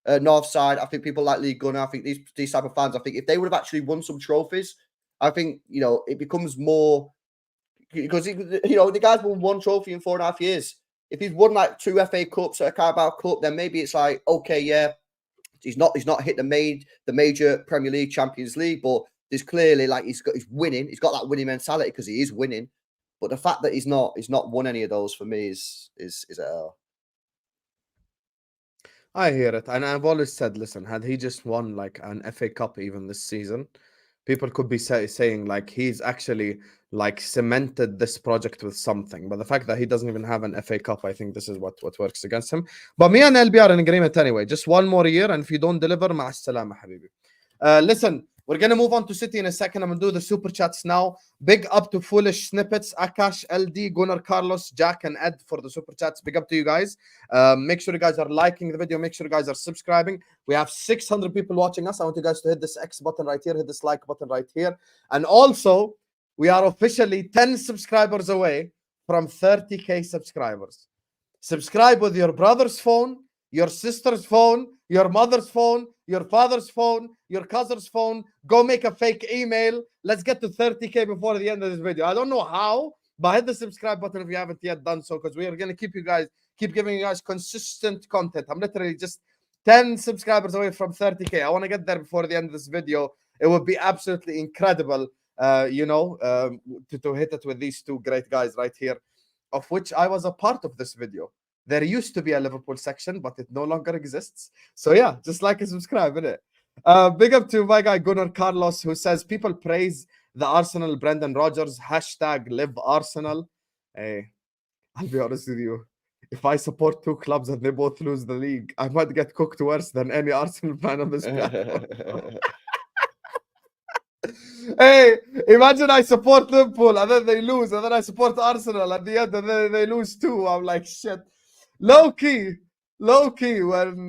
Northside, I think people like Lee Gunner, I think these type of fans, I think if they would have actually won some trophies, I think, you know, it becomes more, because, you know, the guy's won one trophy in 4.5 years. If he's won like 2 FA Cups or a Carabao Cup, then maybe it's like, okay, yeah, he's not hit the major Premier League, Champions League, but there's clearly like he's winning. He's got that winning mentality because he is winning. But the fact that he's not won any of those for me is a hell. I hear it, and I've always said, listen, had he just won like an FA Cup even this season, people could be saying like he's actually like cemented this project with something. But the fact that he doesn't even have an FA Cup, I think this is what works against him. But me and LB are in agreement anyway. Just one more year, and if you don't deliver, مع السلامة حبيبي. Listen, we're going to move on to City in a second. I'm going to do the super chats now. Big up to Foolish Snippets, Akash, LD, Gunnar, Carlos, Jack, and Ed for the super chats. Big up to you guys. Make sure you guys are liking the video. Make sure you guys are subscribing. We have 600 people watching us. I want you guys to hit this X button right here. Hit this like button right here. And also, we are officially 10 subscribers away from 30K subscribers. Subscribe with your brother's phone, your sister's phone, your mother's phone, your father's phone, your cousin's phone. Go make a fake email. Let's get to 30K before the end of this video. I don't know how, but hit the subscribe button if you haven't yet done so, because we are going to keep giving you guys consistent content. I'm literally just 10 subscribers away from 30K. I want to get there before the end of this video. It would be absolutely incredible, to hit it with these two great guys right here, of which I was a part of this video. There used to be a Liverpool section, but it no longer exists. So yeah, just like and subscribe, innit? Big up to my guy Gunnar Carlos, who says people praise the Arsenal Brendan Rodgers, #live Arsenal. Hey, I'll be honest with you. If I support two clubs and they both lose the league, I might get cooked worse than any Arsenal fan on this platform. Hey, imagine I support Liverpool and then they lose, and then I support Arsenal at the end and then they lose too. I'm like, shit. Low key, when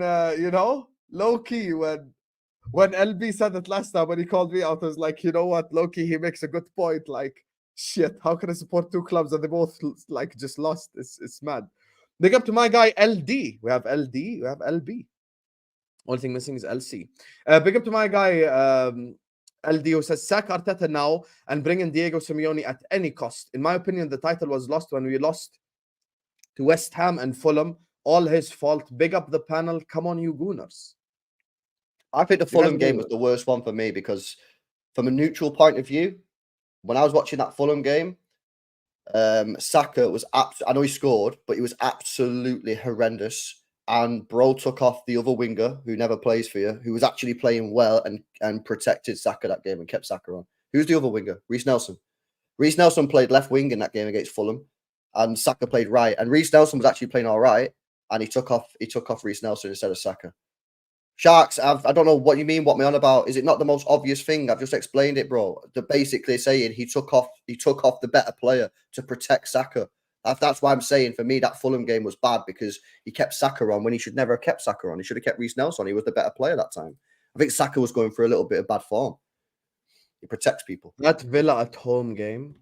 when LB said it last time when he called me out, I was like, you know what, low key, he makes a good point. Like, shit, how can I support two clubs and they both like just lost? It's mad. Big up to my guy LD. We have LD, we have LB. Only thing missing is LC. Big up to my guy LD, who says sack Arteta now and bring in Diego Simeone at any cost. In my opinion, the title was lost when we lost to West Ham and Fulham. All his fault. Big up the panel. Come on, you Gooners. I think the Fulham game was the worst one for me because from a neutral point of view, when I was watching that Fulham game, Saka was I know he scored, but he was absolutely horrendous. And bro took off the other winger who never plays for you, who was actually playing well and protected Saka that game and kept Saka on. Who's the other winger? Reece Nelson. Reece Nelson played left wing in that game against Fulham, and Saka played right. And Reece Nelson was actually playing all right, and he took off Reece Nelson instead of Saka. Sharks, I don't know what you mean, what me on about. Is it not the most obvious thing? I've just explained it, bro. They're basically saying he took off the better player to protect Saka. That's why I'm saying for me that Fulham game was bad, because he kept Saka on when he should never have kept Saka on. He should have kept Reece Nelson. He was the better player that time. I think Saka was going through a little bit of bad form. He protects people. That Villa at home game,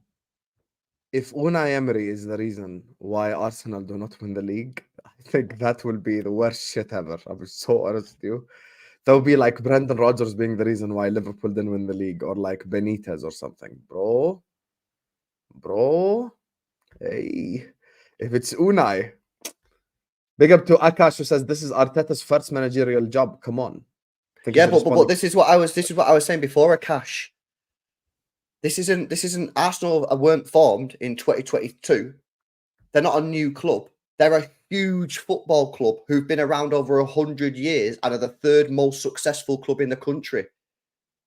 if Unai Emery is the reason why Arsenal do not win the league, I think that will be the worst shit ever. I'm so honest with you. That would be like Brendan Rodgers being the reason why Liverpool didn't win the league, or like Benitez or something. Bro. Hey, if it's Unai. Big up to Akash, who says this is Arteta's first managerial job. Come on. Yeah, but this is what I was saying before, Akash. This isn't Arsenal weren't formed in 2022. They're not a new club. They're a huge football club who've been around over 100 years and are the third most successful club in the country.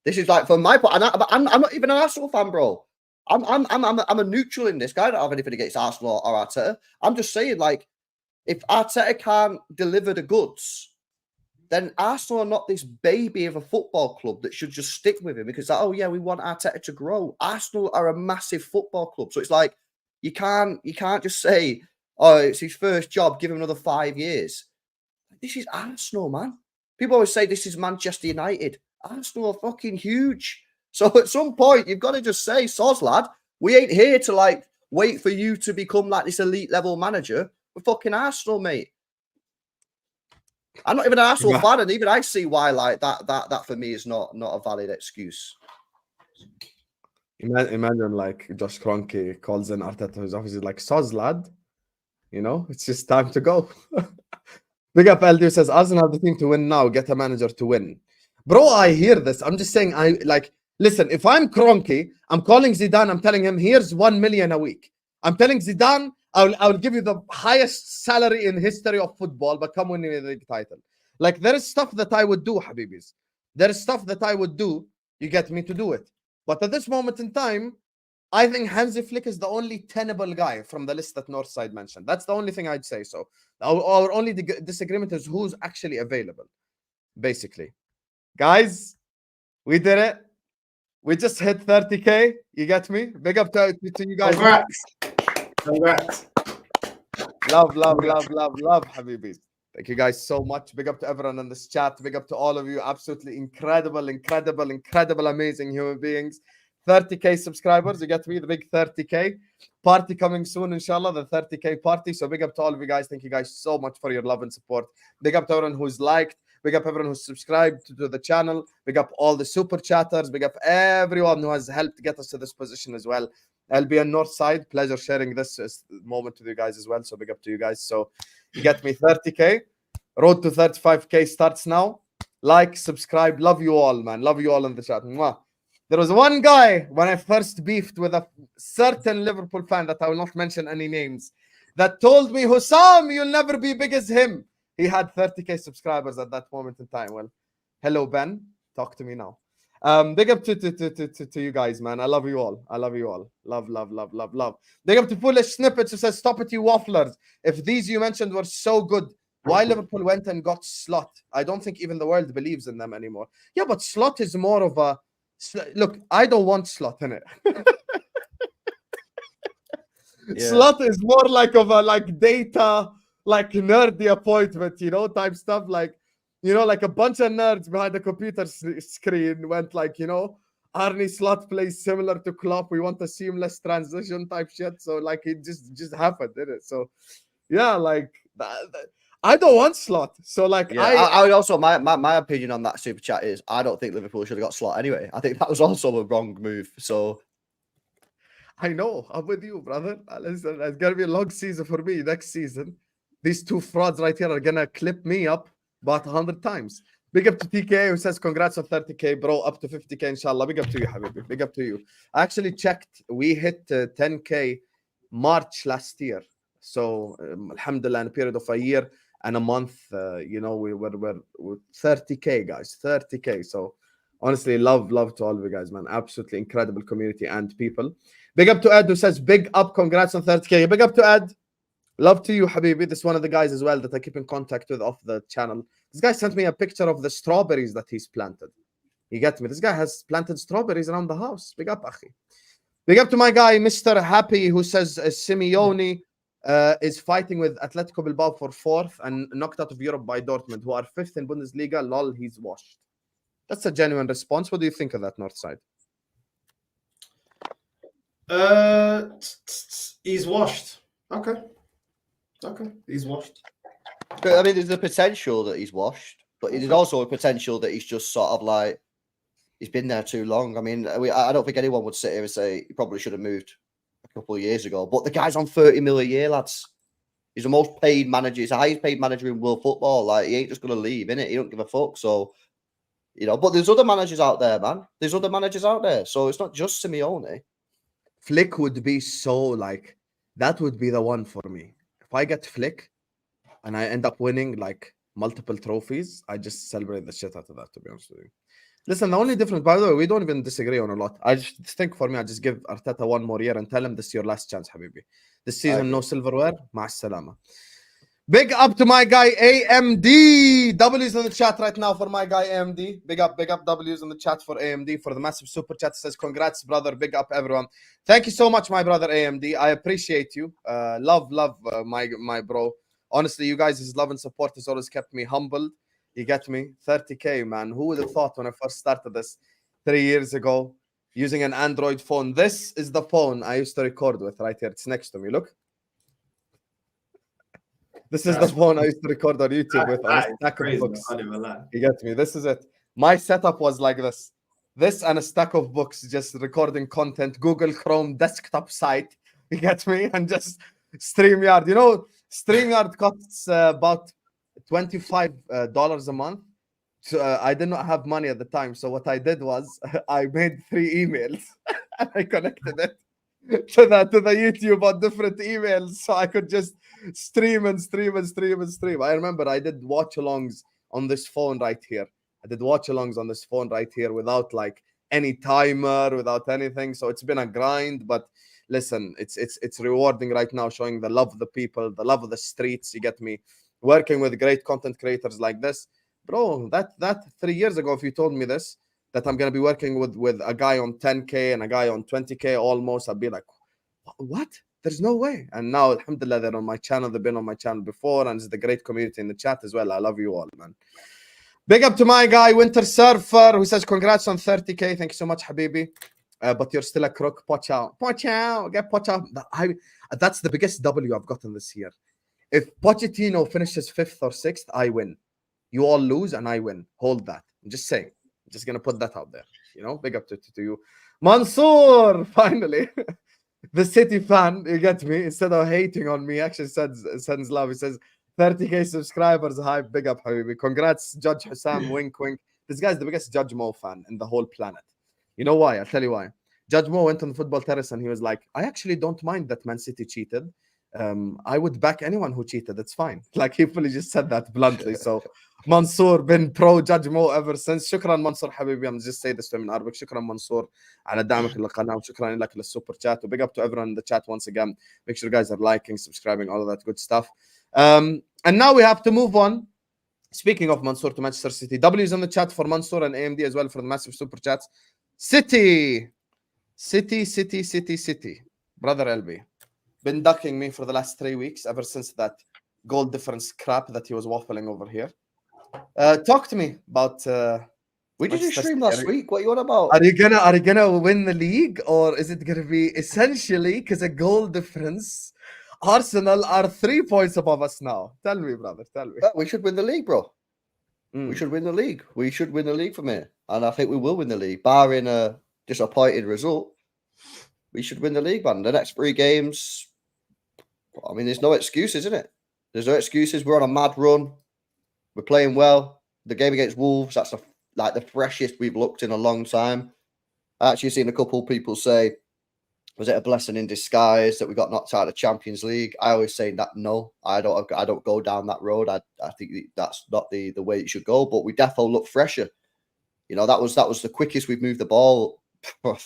This is like, from my point, I'm not even an Arsenal fan, bro. I'm a neutral in this. I don't have anything against Arsenal or Arteta. I'm just saying, like, if Arteta can't deliver the goods, then Arsenal are not this baby of a football club that should just stick with him because, oh yeah, we want Arteta to grow. Arsenal are a massive football club, so it's like you can't just say, oh, it's his first job, give him another 5 years. This is Arsenal, man. People always say this is Manchester United. Arsenal are fucking huge. So at some point, you've got to just say, soz, lad, we ain't here to like wait for you to become like this elite level manager. We're fucking Arsenal, mate. I'm not even an Arsenal fan, and even I see why like that for me is not a valid excuse. Imagine like Josh Kroenke calls in Arteta to his office, he's like, soz, lad, you know, it's just time to go. Big up LD says, Arsenal have the team to win now, get a manager to win. Bro, I hear this. I'm just saying, listen, if I'm Kroenke, I'm calling Zidane, I'm telling him, here's 1 million a week. I'm telling Zidane, I'll give you the highest salary in history of football, but come win me the league title. Like, there is stuff that I would do, Habibis. There is stuff that I would do, you get me to do it. But at this moment in time, I think Hansi Flick is the only tenable guy from the list that Northside mentioned. That's the only thing I'd say. So our only disagreement is who's actually available, basically. Guys, we did it. We just hit 30K. You get me? Big up to you guys. Congrats. Love, Habibis. Thank you guys so much. Big up to everyone in this chat. Big up to all of you. Absolutely incredible, amazing human beings. 30K subscribers. You get me? The big 30K. Party coming soon, inshallah. The 30K party. So big up to all of you guys. Thank you guys so much for your love and support. Big up to everyone who's liked. Big up everyone who's subscribed to the channel. Big up all the super chatters. Big up everyone who has helped get us to this position as well. LB and Northside, pleasure sharing this moment with you guys as well. So big up to you guys. So you get me 30K. Road to 35K starts now. Like, subscribe. Love you all, man. Love you all in the chat. Mwah. There was one guy when I first beefed with a certain Liverpool fan that I will not mention any names that told me, Hussam, you'll never be big as him. He had 30K subscribers at that moment in time. Well, hello, Ben. Talk to me now. Big up to you guys, man. I love you all. I love you all. Love. Big up to Foolish Snippets who says, stop it, you wafflers. If these you mentioned were so good, why Liverpool went and got Slot? I don't think even the world believes in them anymore. Yeah, but Slot is more of a... Look, I don't want Slot in it. Yeah. Slot is more like of a data, like nerdy appointment, you know, type stuff. Like, you know, like a bunch of nerds behind the computer screen went like, you know, Arne Slot plays similar to Klopp. We want a seamless transition type shit. So like it just happened, didn't it? So yeah, like I don't want Slot. So like yeah, I would also my opinion on that super chat is I don't think Liverpool should have got Slot anyway. I think that was also a wrong move. So I know, I'm with you, brother. Listen, it's gonna be a long season for me next season. These two frauds right here are gonna clip me up about 100 times. Big up to TK who says congrats on 30K, bro. Up to 50K, inshallah. Big up to you, Habibi. Big up to you. I actually checked. We hit 10K March last year. So, alhamdulillah, in a period of a year and a month, you know, we're 30K, guys. 30K. So, honestly, love to all of you guys, man. Absolutely incredible community and people. Big up to Ed who says, big up, congrats on 30K. Big up to Ed. Love to you, Habibi. This is one of the guys as well that I keep in contact with off the channel. This guy sent me a picture of the strawberries that he's planted. You get me? This guy has planted strawberries around the house. Big up, Akhi. Big up to my guy, Mr. Happy, who says Simeone is fighting with Atletico Bilbao for 4th and knocked out of Europe by Dortmund, who are 5th in Bundesliga. Lol, he's washed. That's a genuine response. What do you think of that, Northside? He's washed. Okay, he's washed. But, I mean, there's a potential that he's washed, but there's also a potential that he's just sort of like, he's been there too long. I mean, I don't think anyone would sit here and say he probably should have moved a couple of years ago, but the guy's on 30 mil a year, lads. He's the most paid manager. He's the highest paid manager in world football. Like, he ain't just going to leave, innit? He don't give a fuck. So, you know, but there's other managers out there, man. There's other managers out there. So it's not just Simeone. Flick would be so like, that would be the one for me. If I get Flick and I end up winning like multiple trophies, I just celebrate the shit out of that, to be honest with you. Listen, the only difference, by the way, we don't even disagree on a lot. I just think for me, I just give Arteta one more year and tell him this is your last chance, Habibi. This season, no silverware. Ma salama. Big up to my guy AMD. W's in the chat right now for my guy AMD. Big up W's in the chat for AMD for the massive super chat. Says congrats, brother. Big up everyone. Thank you so much, my brother AMD. I appreciate you. Love my bro. Honestly, you guys' love and support has always kept me humbled. You get me? 30K, man. Who would have thought when I first started this 3 years ago using an Android phone? This is the phone I used to record with right here. It's next to me. Look. This is the phone I used to record on YouTube with on a stack of books. You get me? This is it. My setup was like this. This and a stack of books, just recording content, Google Chrome desktop site. You get me? And just StreamYard. You know, StreamYard costs about $25 a month. So I did not have money at the time. So what I did was I made 3 emails. And I connected it to the YouTube on different emails, so I could just stream. I remember I did watch-alongs on this phone right here. Without like any timer, without anything. So it's been a grind, but listen, it's rewarding right now, showing the love of the people, the love of the streets. You get me? Working with great content creators like this, bro. That 3 years ago, if you told me this, that I'm gonna be working with a guy on 10K and a guy on 20K almost, I'd be like, what? There's no way. And now, alhamdulillah, they're on my channel. They've been on my channel before, and it's the great community in the chat as well. I love you all, man. Big up to my guy, Winter Surfer, who says, congrats on 30K. Thank you so much, Habibi. But you're still a crook. Watch out. Get watch out. That's the biggest W I've gotten this year. If Pochettino finishes 5th or 6th, I win. You all lose and I win. Hold that. I'm just saying. I'm just going to put that out there. You know, big up to you. Mansoor, finally. The City fan, you get me? Instead of hating on me, actually sends love. He says, 30K subscribers, hype, big up, Habibi. Congrats, Judge Hussam, wink, wink. This guy's the biggest Judge Mo fan in the whole planet. You know why? I'll tell you why. Judge Mo went on the football terrace and he was like, I actually don't mind that Man City cheated. I would back anyone who cheated. It's fine. Like, he fully just said that bluntly. So, Mansoor been pro Judge Mo ever since. Shukran, Mansoor, Habibi. I'm just say this to him in Arabic. Shukran, Mansoor, على دعمك للقناة وشكرا لك للسوبر chat. Big up to everyone in the chat once again. Make sure you guys are liking, subscribing, all of that good stuff. And now we have to move on. Speaking of Mansoor to Manchester City, W's in the chat for Mansoor and AMD as well for the massive super chats. City. Brother LB. Been ducking me for the last 3 weeks, ever since that goal difference crap that he was waffling over here. Talk to me about. We did a stream last week. What are you on about? Are you gonna win the league, or is it gonna be essentially because a goal difference? Arsenal are 3 points above us now. Tell me, brother. Tell me. We should win the league, bro. We should win the league. We should win the league from here, and I think we will win the league, barring a disappointing result. We should win the league, man. The next 3 games. I mean, there's no excuses, isn't it? There's no excuses. We're on a mad run. We're playing well. The game against Wolves, that's like the freshest we've looked in a long time. I actually seen a couple of people say, was it a blessing in disguise that we got knocked out of the Champions League? I always say that no, I don't go down that road. I think that's not the way it should go, but we definitely look fresher. You know, that was the quickest we've moved the ball for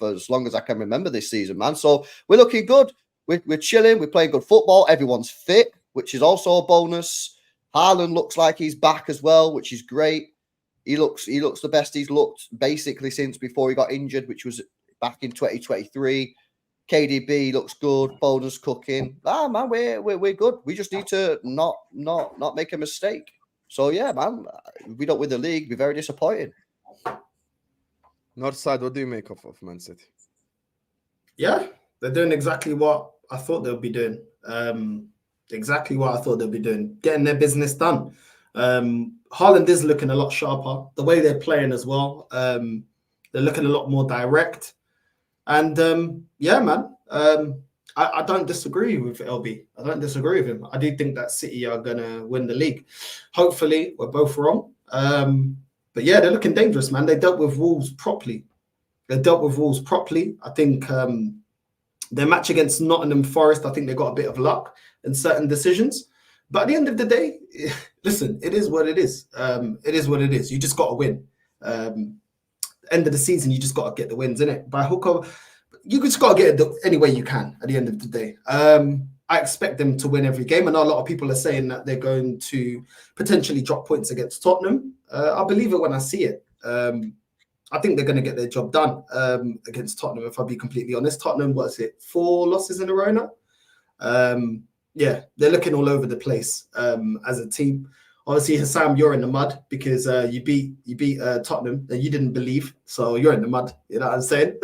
as long as I can remember this season, man. So we're looking good. We're chilling. We're playing good football. Everyone's fit, which is also a bonus. Haaland looks like he's back as well, which is great. He looks the best he's looked basically since before he got injured, which was back in 2023. KDB looks good. Foden's cooking. Man, we're good. We just need to not make a mistake. So yeah, man, if we don't win the league, it'd be very disappointing. Northside, what do you make of Man City? Yeah, they're doing exactly what I thought they'll be doing. Exactly what I thought they'll be doing. Getting their business done. Haaland is looking a lot sharper. The way they're playing as well. They're looking a lot more direct. And yeah, man, I don't disagree with LB. I don't disagree with him. I do think that City are going to win the league. Hopefully, we're both wrong. But yeah, they're looking dangerous, man. They dealt with Wolves properly. I think their match against Nottingham Forest, I think they got a bit of luck in certain decisions. But at the end of the day, listen, it is what it is. It is what it is. You just got to win. End of the season, you just got to get the wins, innit? By hook or you just got to get it any way you can at the end of the day. I expect them to win every game. I know a lot of people are saying that they're going to potentially drop points against Tottenham. I believe it when I see it. I think they're going to get their job done against Tottenham, if I'll be completely honest. Tottenham, what is it, 4 losses in a row now? Yeah, they're looking all over the place as a team. Obviously, Hassam, you're in the mud because you beat Tottenham and you didn't believe, so you're in the mud. You know what I'm saying?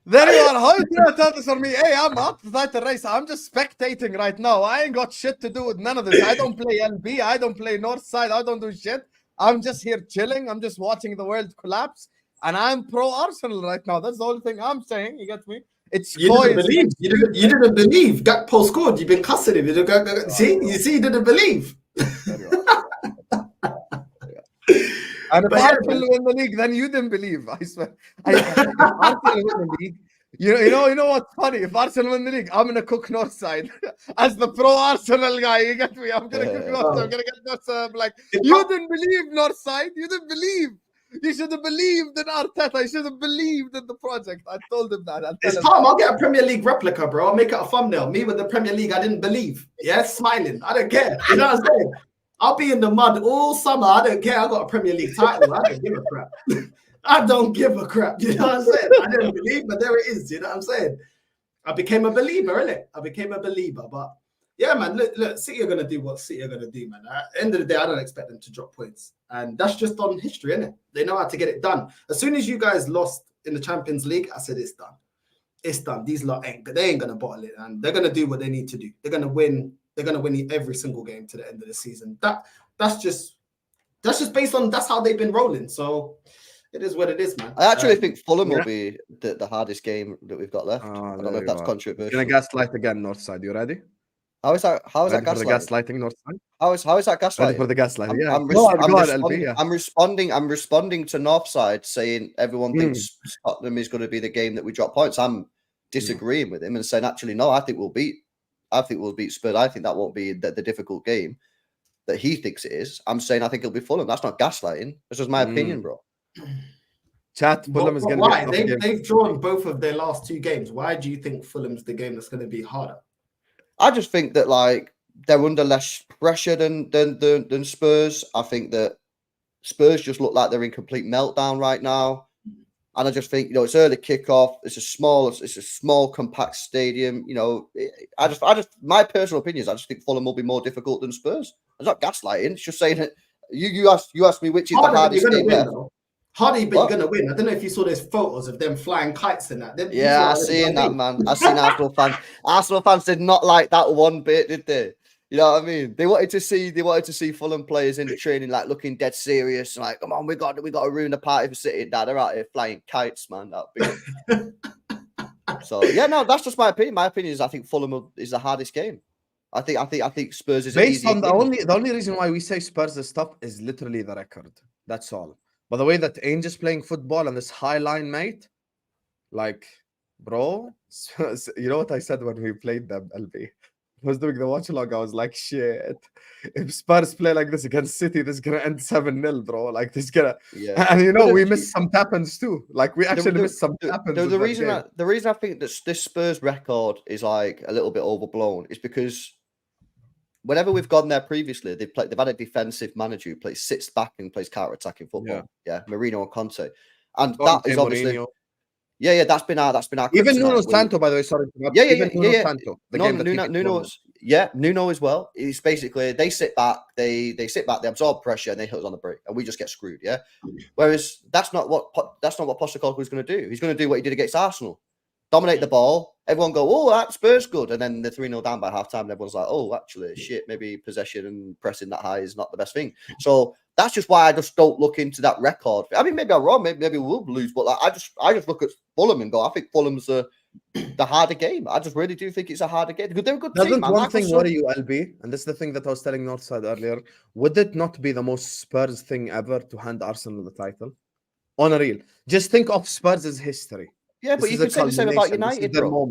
There you are. How you trying to tell this on me? Hey, I'm up the title race. I'm just spectating right now. I ain't got shit to do with none of this. I don't play LB. I don't play Northside. I don't do shit. I'm just here chilling. I'm just watching the world collapse. And I'm pro Arsenal right now. That's the only thing I'm saying. You get me? It's you didn't believe. You didn't believe. Gakpo scored. You've been cussing him. You see, you didn't believe. And if Arsenal win the league, then you didn't believe. I swear. If Arsenal win the league, you know what's funny? If Arsenal win the league, I'm gonna cook Northside as the pro Arsenal guy. You get me? I'm gonna cook Northside. I'm gonna get Northside. Like, you didn't believe Northside. You didn't believe. You should have believed in Arteta. You should have believed in the project. I told him that. It's calm. I'll get a Premier League replica, bro. I'll make it a thumbnail. Me with the Premier League, I didn't believe. Yeah, smiling. I don't care. You know what I'm saying? I'll be in the mud all summer. I don't care. I got a Premier League title. I don't give a crap. I don't give a crap. You know what I'm saying? I didn't believe, but there it is. You know what I'm saying? I became a believer, innit? I became a believer. But yeah, man, look, City are going to do what City are going to do, man. At the end of the day, I don't expect them to drop points. And that's just on history, innit? They know how to get it done. As soon as you guys lost in the Champions League, I said, it's done. It's done. These lot ain't going to bottle it. And they're going to do what they need to do. They're going to win. They're going to win every single game to the end of the season. That's just based on that's how they've been rolling. So it is what it is, man. I actually think Fulham will be the hardest game that we've got left. I don't know if that's controversial. You're gonna gaslight again, Northside. You ready? How is that gaslighting? Northside? How is that gaslighting? Ready for the gaslighting? I'm responding to Northside saying everyone thinks Tottenham is going to be the game that we drop points. I'm disagreeing with him and saying actually no, I think we'll beat Spurs. I think that won't be the difficult game that he thinks it is. I'm saying I think it'll be Fulham. That's not gaslighting. That's just my opinion, bro. Chat, Fulham is going to why? They've drawn both of their last two games. Why do you think Fulham's the game that's going to be harder? I just think that like they're under less pressure than Spurs. I think that Spurs just look like they're in complete meltdown right now. And I just think, it's early kickoff. It's a small, compact stadium. I just, my personal opinion is I just think Fulham will be more difficult than Spurs. It's not gaslighting. It's just saying that you asked me which is the hardest game left. Hardy, but you're going to win. I don't know if you saw those photos of them flying kites and that. I seen that, man. I seen Arsenal fans. Arsenal fans did not like that one bit, did they? You know what I mean? They wanted to see Fulham players in the training, like looking dead serious, like, come on, we got to ruin the party for City. Dad, they're out here flying kites, man. So yeah, no, that's just my opinion. My opinion is I think Fulham is the hardest game. I think Spurs is based on the only reason why we say Spurs is tough is literally the record. That's all. But the way that Ainge is playing football and this high line, mate, like, bro, you know what I said when we played them, LB? I was doing the watch along. I was like, shit. If Spurs play like this against City, this is gonna end 7-0, bro. Like this gonna and we missed some tap-ins too. Like we actually missed some tap-ins. The reason I think that this Spurs record is like a little bit overblown is because whenever we've gone there previously, they've had a defensive manager who sits back and plays counter-attacking football. Yeah, Mourinho and Conte. And that is obviously Mourinho. Yeah, that's been our even Nuno Santo, by the way. Sorry, Nuno Santo. Nuno as well. It's basically they sit back, they absorb pressure, and they hit us on the break, and we just get screwed. Yeah, whereas that's not what Postecoglou is going to do. He's going to do what he did against Arsenal: dominate the ball. Everyone go, oh, that Spurs good, and then they're 3-0 down by half time, and everyone's like, oh, actually, shit, maybe possession and pressing that high is not the best thing. So that's just why I just don't look into that record. I mean, maybe I'm wrong, maybe we'll lose, but like, I just look at Fulham and go, I think Fulham's the harder game. I just really do think it's a harder game because they're a good team. Doesn't one thing worry you, LB? And this is the thing that I was telling Northside earlier. Would it not be the most Spurs thing ever to hand Arsenal the title? On a real, just think of Spurs' history. Yeah, but you can say the same about United, bro.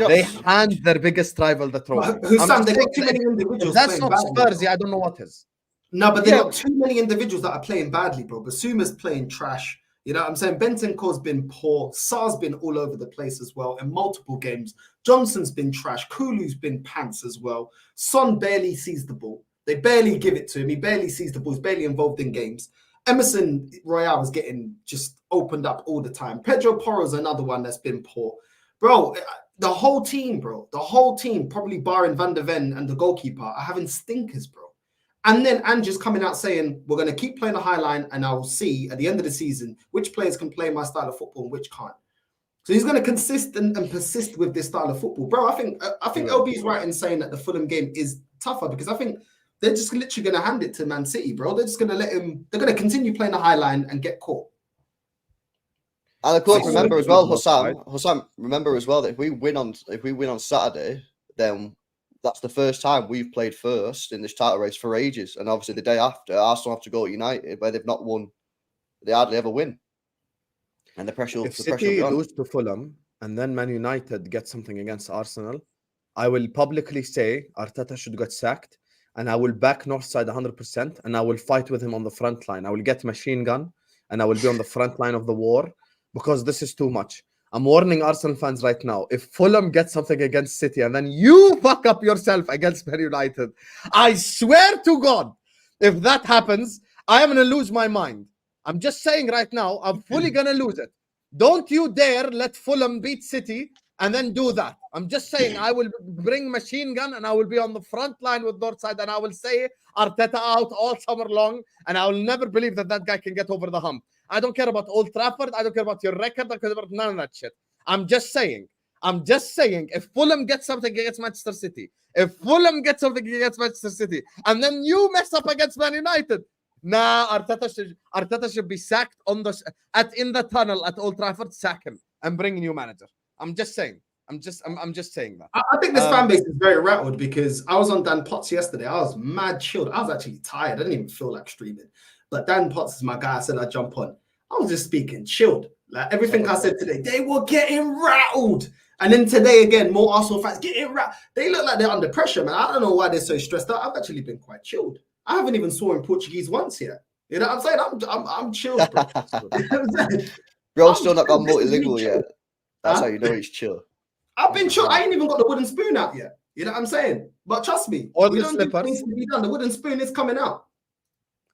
They hand their biggest rival the trophy. They got too many individuals. That's not Spurs. I don't know what is. No, but they got too many individuals that are playing badly, bro. Basuma's playing trash. You know what I'm saying? Bentancur's been poor. Sar's been all over the place as well in multiple games. Johnson's been trash. Kulu's been pants as well. Son barely sees the ball. They barely give it to him. He barely sees the ball. He's barely involved in games. Emerson Royale is getting just opened up all the time. Pedro Porro's another one that's been poor. Bro, the whole team, bro, the whole team, probably barring Van der Ven and the goalkeeper, are having stinkers, bro. And then Andrew's coming out saying, we're going to keep playing the high line and I will see at the end of the season which players can play my style of football and which can't. So he's going to consist and persist with this style of football. Bro, I think LB is right in saying that the Fulham game is tougher because I think they're just literally going to hand it to Man City, bro. They're just going to let him, they're going to continue playing the high line and get caught. And of course, remember as well, Hussam, remember as well that if we win on Saturday, then that's the first time we've played first in this title race for ages. And obviously the day after, Arsenal have to go to United, where they've not won. They hardly ever win. And the pressure. If City lose to Fulham and then Man United get something against Arsenal, I will publicly say Arteta should get sacked, and I will back Northside 100%, and I will fight with him on the front line. I will get machine gun, and I will be on the front line of the war, because this is too much. I'm warning Arsenal fans right now. If Fulham gets something against City and then you fuck up yourself against Man United, I swear to God, if that happens, I am going to lose my mind. I'm just saying right now, I'm fully going to lose it. Don't you dare let Fulham beat City and then do that. I'm just saying I will bring machine gun and I will be on the front line with Northside and I will say Arteta out all summer long, and I will never believe that that guy can get over the hump. I don't care about Old Trafford. I don't care about your record. I don't care about none of that shit. I'm just saying, if Fulham gets something against Manchester City, and then you mess up against Man United, nah, Arteta should be sacked in the tunnel at Old Trafford. Sack him and bring a new manager. I'm just saying. I'm just saying that. I think this fan base is very rattled because I was on Dan Potts yesterday. I was mad chilled. I was actually tired. I didn't even feel like streaming. But Dan Potts is my guy. I said I'd jump on. I was just speaking chilled. Like everything I said today, they were getting rattled. And then today again, more Arsenal fans getting rattled. They look like they're under pressure, man. I don't know why they're so stressed out. I've actually been quite chilled. I haven't even sworn Portuguese once yet. You know what I'm saying? I'm chilled, bro. You know what I'm saying? Bro, still not got multilingual yet. That's how you know he's chill. I've been chill. I ain't even got the wooden spoon out yet. You know what I'm saying? But trust me, or the slippers needs to be done. The wooden spoon is coming out.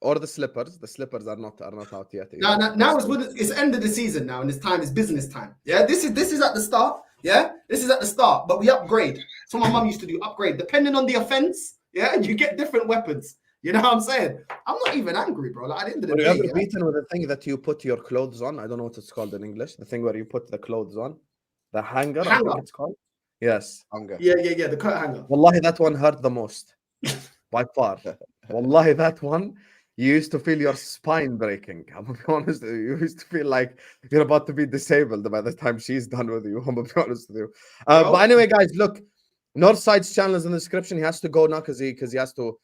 Or the slippers. The slippers are not out yet. Now it's end of the season now, and it's business time. Yeah, this is at the start. Yeah, this is at the start, but we upgrade. So my mum used to do upgrade depending on the offense. Yeah, and you get different weapons. You know what I'm saying? I'm not even angry, bro. Like, at the end of the day, you ever beaten with the thing that you put your clothes on? I don't know what it's called in English. The thing where you put the clothes on, the hanger. I think it's called. Yes, hanger. Yeah. The coat hanger. Wallahi, that one hurt the most by far. Wallahi, that one. You used to feel your spine breaking. I'm gonna be honest with you. You used to feel like you're about to be disabled by the time she's done with you. I'm gonna be honest with you. But anyway, guys, look, Northside's channel is in the description. He has to go now because he has to,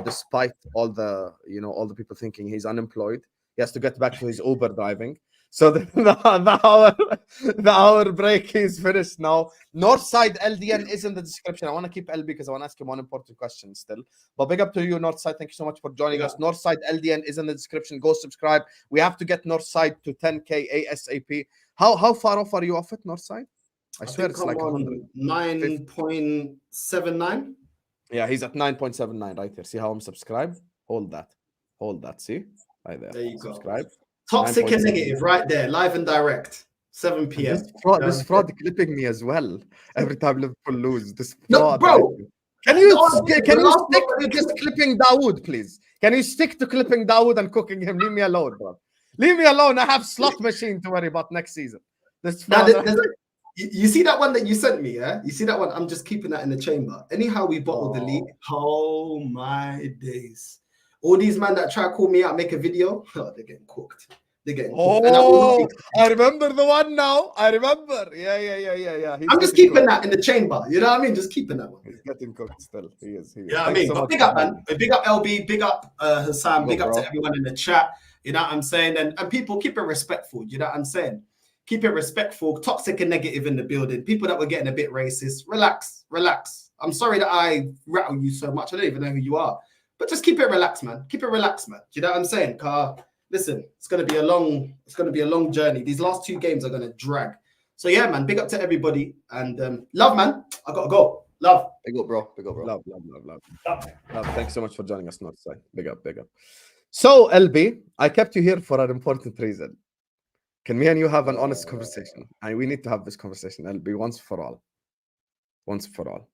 despite all the people thinking he's unemployed, he has to get back to his Uber driving. So the hour break is finished now. Northside LDN is in the description. I want to keep LB because I want to ask him one important question still. But big up to you, Northside. Thank you so much for joining us. Northside LDN is in the description. Go subscribe. We have to get Northside to 10K ASAP. How far off are you off it, Northside? I swear it's like 9.79. Yeah, he's at 9.79 right here. See how I'm subscribed? Hold that. See? Right there. There you subscribe. Go. Toxic and negative right there, live and direct, 7 p.m. This fraud clipping me as well every time Liverpool lose. This fraud. No, bro. Can you stick to just clipping Dawood, please? Can you stick to clipping Dawood and cooking him? Leave me alone, bro. Leave me alone. I have slot machine to worry about next season. This you see that one that you sent me, yeah? You see that one? I'm just keeping that in the chamber. Anyhow, we bottled the league. Oh my days. All these men that try to call me out, make a video, they're getting cooked. They're getting cooked. I remember the one now. I remember. Yeah. I'm just keeping that in the chamber. You know what I mean? Just keeping that one. He's getting cooked still. He is. You know what I mean? But big up, man. Big up LB. Big up Hassan. Big up to everyone in the chat. You know what I'm saying? And people, keep it respectful. You know what I'm saying? Keep it respectful. Toxic and negative in the building. People that were getting a bit racist. Relax. I'm sorry that I rattle you so much. I don't even know who you are. But just keep it relaxed, man. Keep it relaxed, man. Do you know what I'm saying? Listen, it's gonna be a long journey. These last 2 games are gonna drag. So yeah, man. Big up to everybody and love, man. I gotta go. Love. Big up, bro. Love. Thanks so much for joining us, Northside. Big up. So LB, I kept you here for an important reason. Can me and you have an honest conversation? And we need to have this conversation, LB, once for all. once for all.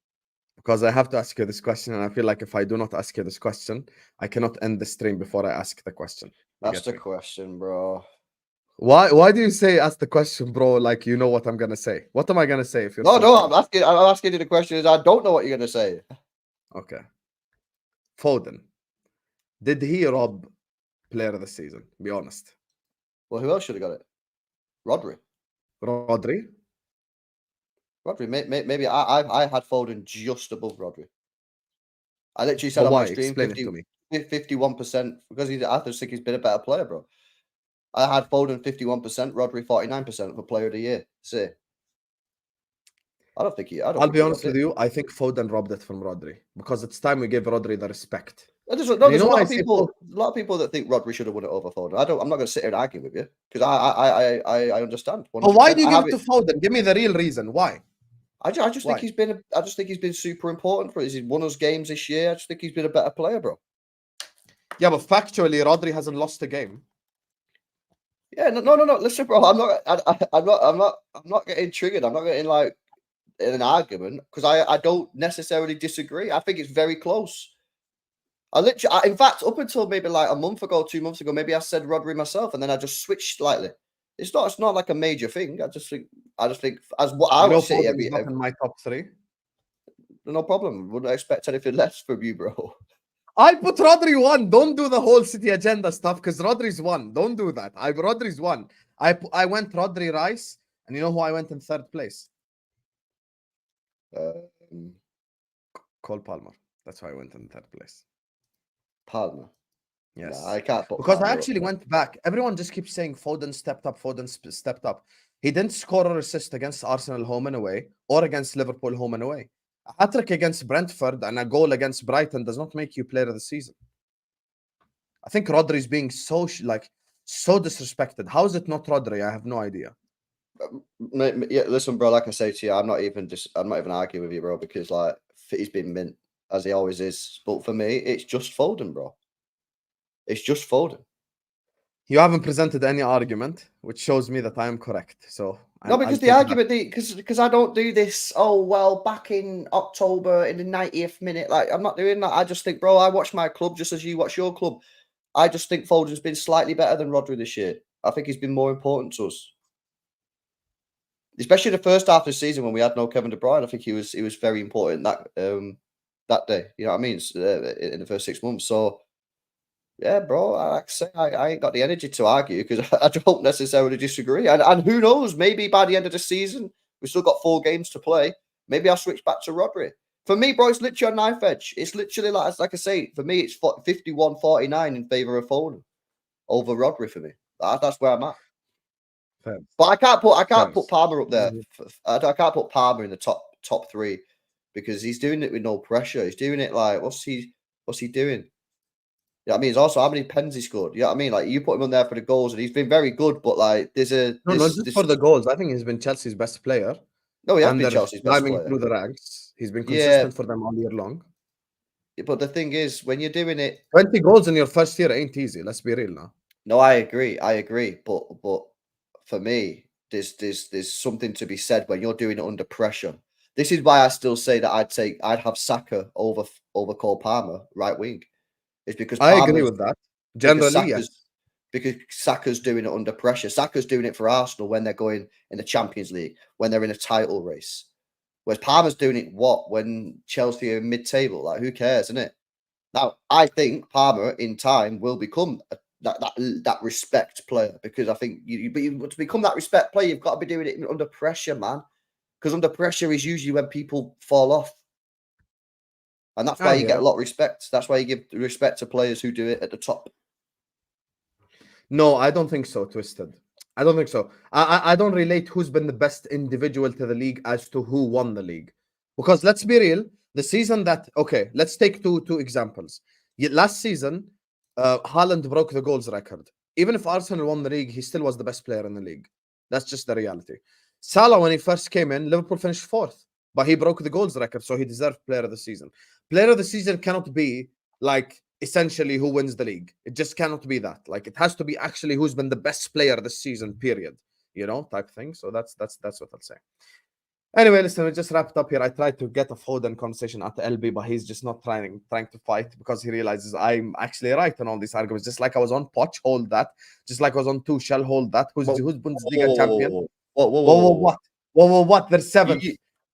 Because I have to ask you this question, and I feel like if I do not ask you this question, I cannot end the stream before I ask the question. That's the question, bro. Why do you say ask the question, bro? Like you know what I'm gonna say. What am I gonna say if you're No, I'm asking you the question is I don't know what you're gonna say. Okay. Foden. Did he rob player of the season? Be honest. Well, who else should have got it? Rodri. Maybe I had Foden just above Rodri. I literally said But on why? my stream Explain it to me. 51% because I just think he's been a better player, bro. I had Foden 51%, Rodri 49% for player of the year. See, I'll be honest with you. I think Foden robbed it from Rodri because it's time we give Rodri the respect. There's a lot of people that think Rodri should have won it over Foden. I'm not going to sit here and argue with you because I understand. 100%. But why do you give it to Foden? Give me the real reason. Why? I just think he's been super important for us. He's won us games this year. I just think he's been a better player, bro. Yeah, but factually, Rodri hasn't lost a game. Yeah, no. Listen, bro, I'm not getting triggered. I'm not getting like in an argument because I don't necessarily disagree. I think it's very close. In fact, up until maybe like a month ago, 2 months ago, maybe I said Rodri myself, and then I just switched slightly. It's not like a major thing. I just think as what I would say every not in my top 3. No problem. Wouldn't expect anything less from you, bro. I put Rodri 1. Don't do the whole City agenda stuff because Rodri's 1. Don't do that. Rodri's 1. I went Rodri Rice, and you know who I went in 3rd place? Cole Palmer. That's why I went in 3rd place. Palmer. Yes, no, I can't put because Palmer I actually went back. Everyone just keeps saying Foden stepped up. Foden stepped up. He didn't score or assist against Arsenal home and away, or against Liverpool home and away. A hat-trick against Brentford and a goal against Brighton does not make you player of the season. I think Rodri is being so disrespected. How is it not Rodri? I have no idea. Yeah, listen, bro. Like I say to you, I'm not even arguing with you, bro, because like he's been mint as he always is. But for me, it's just Foden, bro. It's just Foden. You haven't presented any argument, which shows me that I am correct. So no, because the argument, because I don't do this. Oh well, back in October in the 90th minute, like I'm not doing that. I just think, bro, I watch my club just as you watch your club. I just think Foden's been slightly better than Rodri this year. I think he's been more important to us, especially the first half of the season when we had no Kevin De Bruyne. I think he was very important that day. You know what I mean? In the first 6 months. So. Yeah, bro. Like I say, I ain't got the energy to argue because I don't necessarily disagree. And who knows? Maybe by the end of the season, we've still got 4 games to play. Maybe I'll switch back to Rodri. For me, bro, it's literally a knife edge. It's literally like I say, for me, it's 51-49 in favor of Foden over Rodri for me. That's where I'm at. Fair. But I can't put Palmer up there. I can't put Palmer in the top 3 because he's doing it with no pressure. He's doing it like what's he doing? You know what I mean? It's also how many pens he scored. You know what I mean? Like you put him on there for the goals, and he's been very good. But like, not just for the goals. I think he's been Chelsea's best player. No, he has been Chelsea's best player through the ranks. He's been consistent for them all year long. But the thing is, when you're doing it, 20 goals in your first year ain't easy. Let's be real now. No, I agree. But for me, there's something to be said when you're doing it under pressure. This is why I still say that I'd have Saka over Cole Palmer right wing. It's because I agree with that. Generally, yes. Because Saka's doing it under pressure. Saka's doing it for Arsenal when they're going in the Champions League, when they're in a title race. Whereas Palmer's doing it when Chelsea are mid-table. Like, who cares, isn't it? Now, I think Palmer in time will become that respect player because I think to become that respect player, you've got to be doing it under pressure, man. Because under pressure is usually when people fall off. And that's why you get a lot of respect. That's why you give respect to players who do it at the top. No, I don't think so, Twisted. I don't think so. I don't relate who's been the best individual to the league as to who won the league. Because let's be real, the season that... Okay, let's take two examples. Last season, Haaland broke the goals record. Even if Arsenal won the league, he still was the best player in the league. That's just the reality. Salah, when he first came in, Liverpool finished 4th. But he broke the goals record, so he deserved player of the season. Player of the season cannot be like essentially who wins the league. It just cannot be that. Like it has to be actually who's been the best player this season, period. You know, type thing. So that's what I'll say. Anyway, listen, we just wrapped up here. I tried to get a Foden conversation at the LB, but he's just not trying to fight because he realizes I'm actually right on all these arguments. Just like I was on Poch, hold that. Just like I was on Tuchel, hold that. Who's Bundesliga champion? What? What? They're seventh.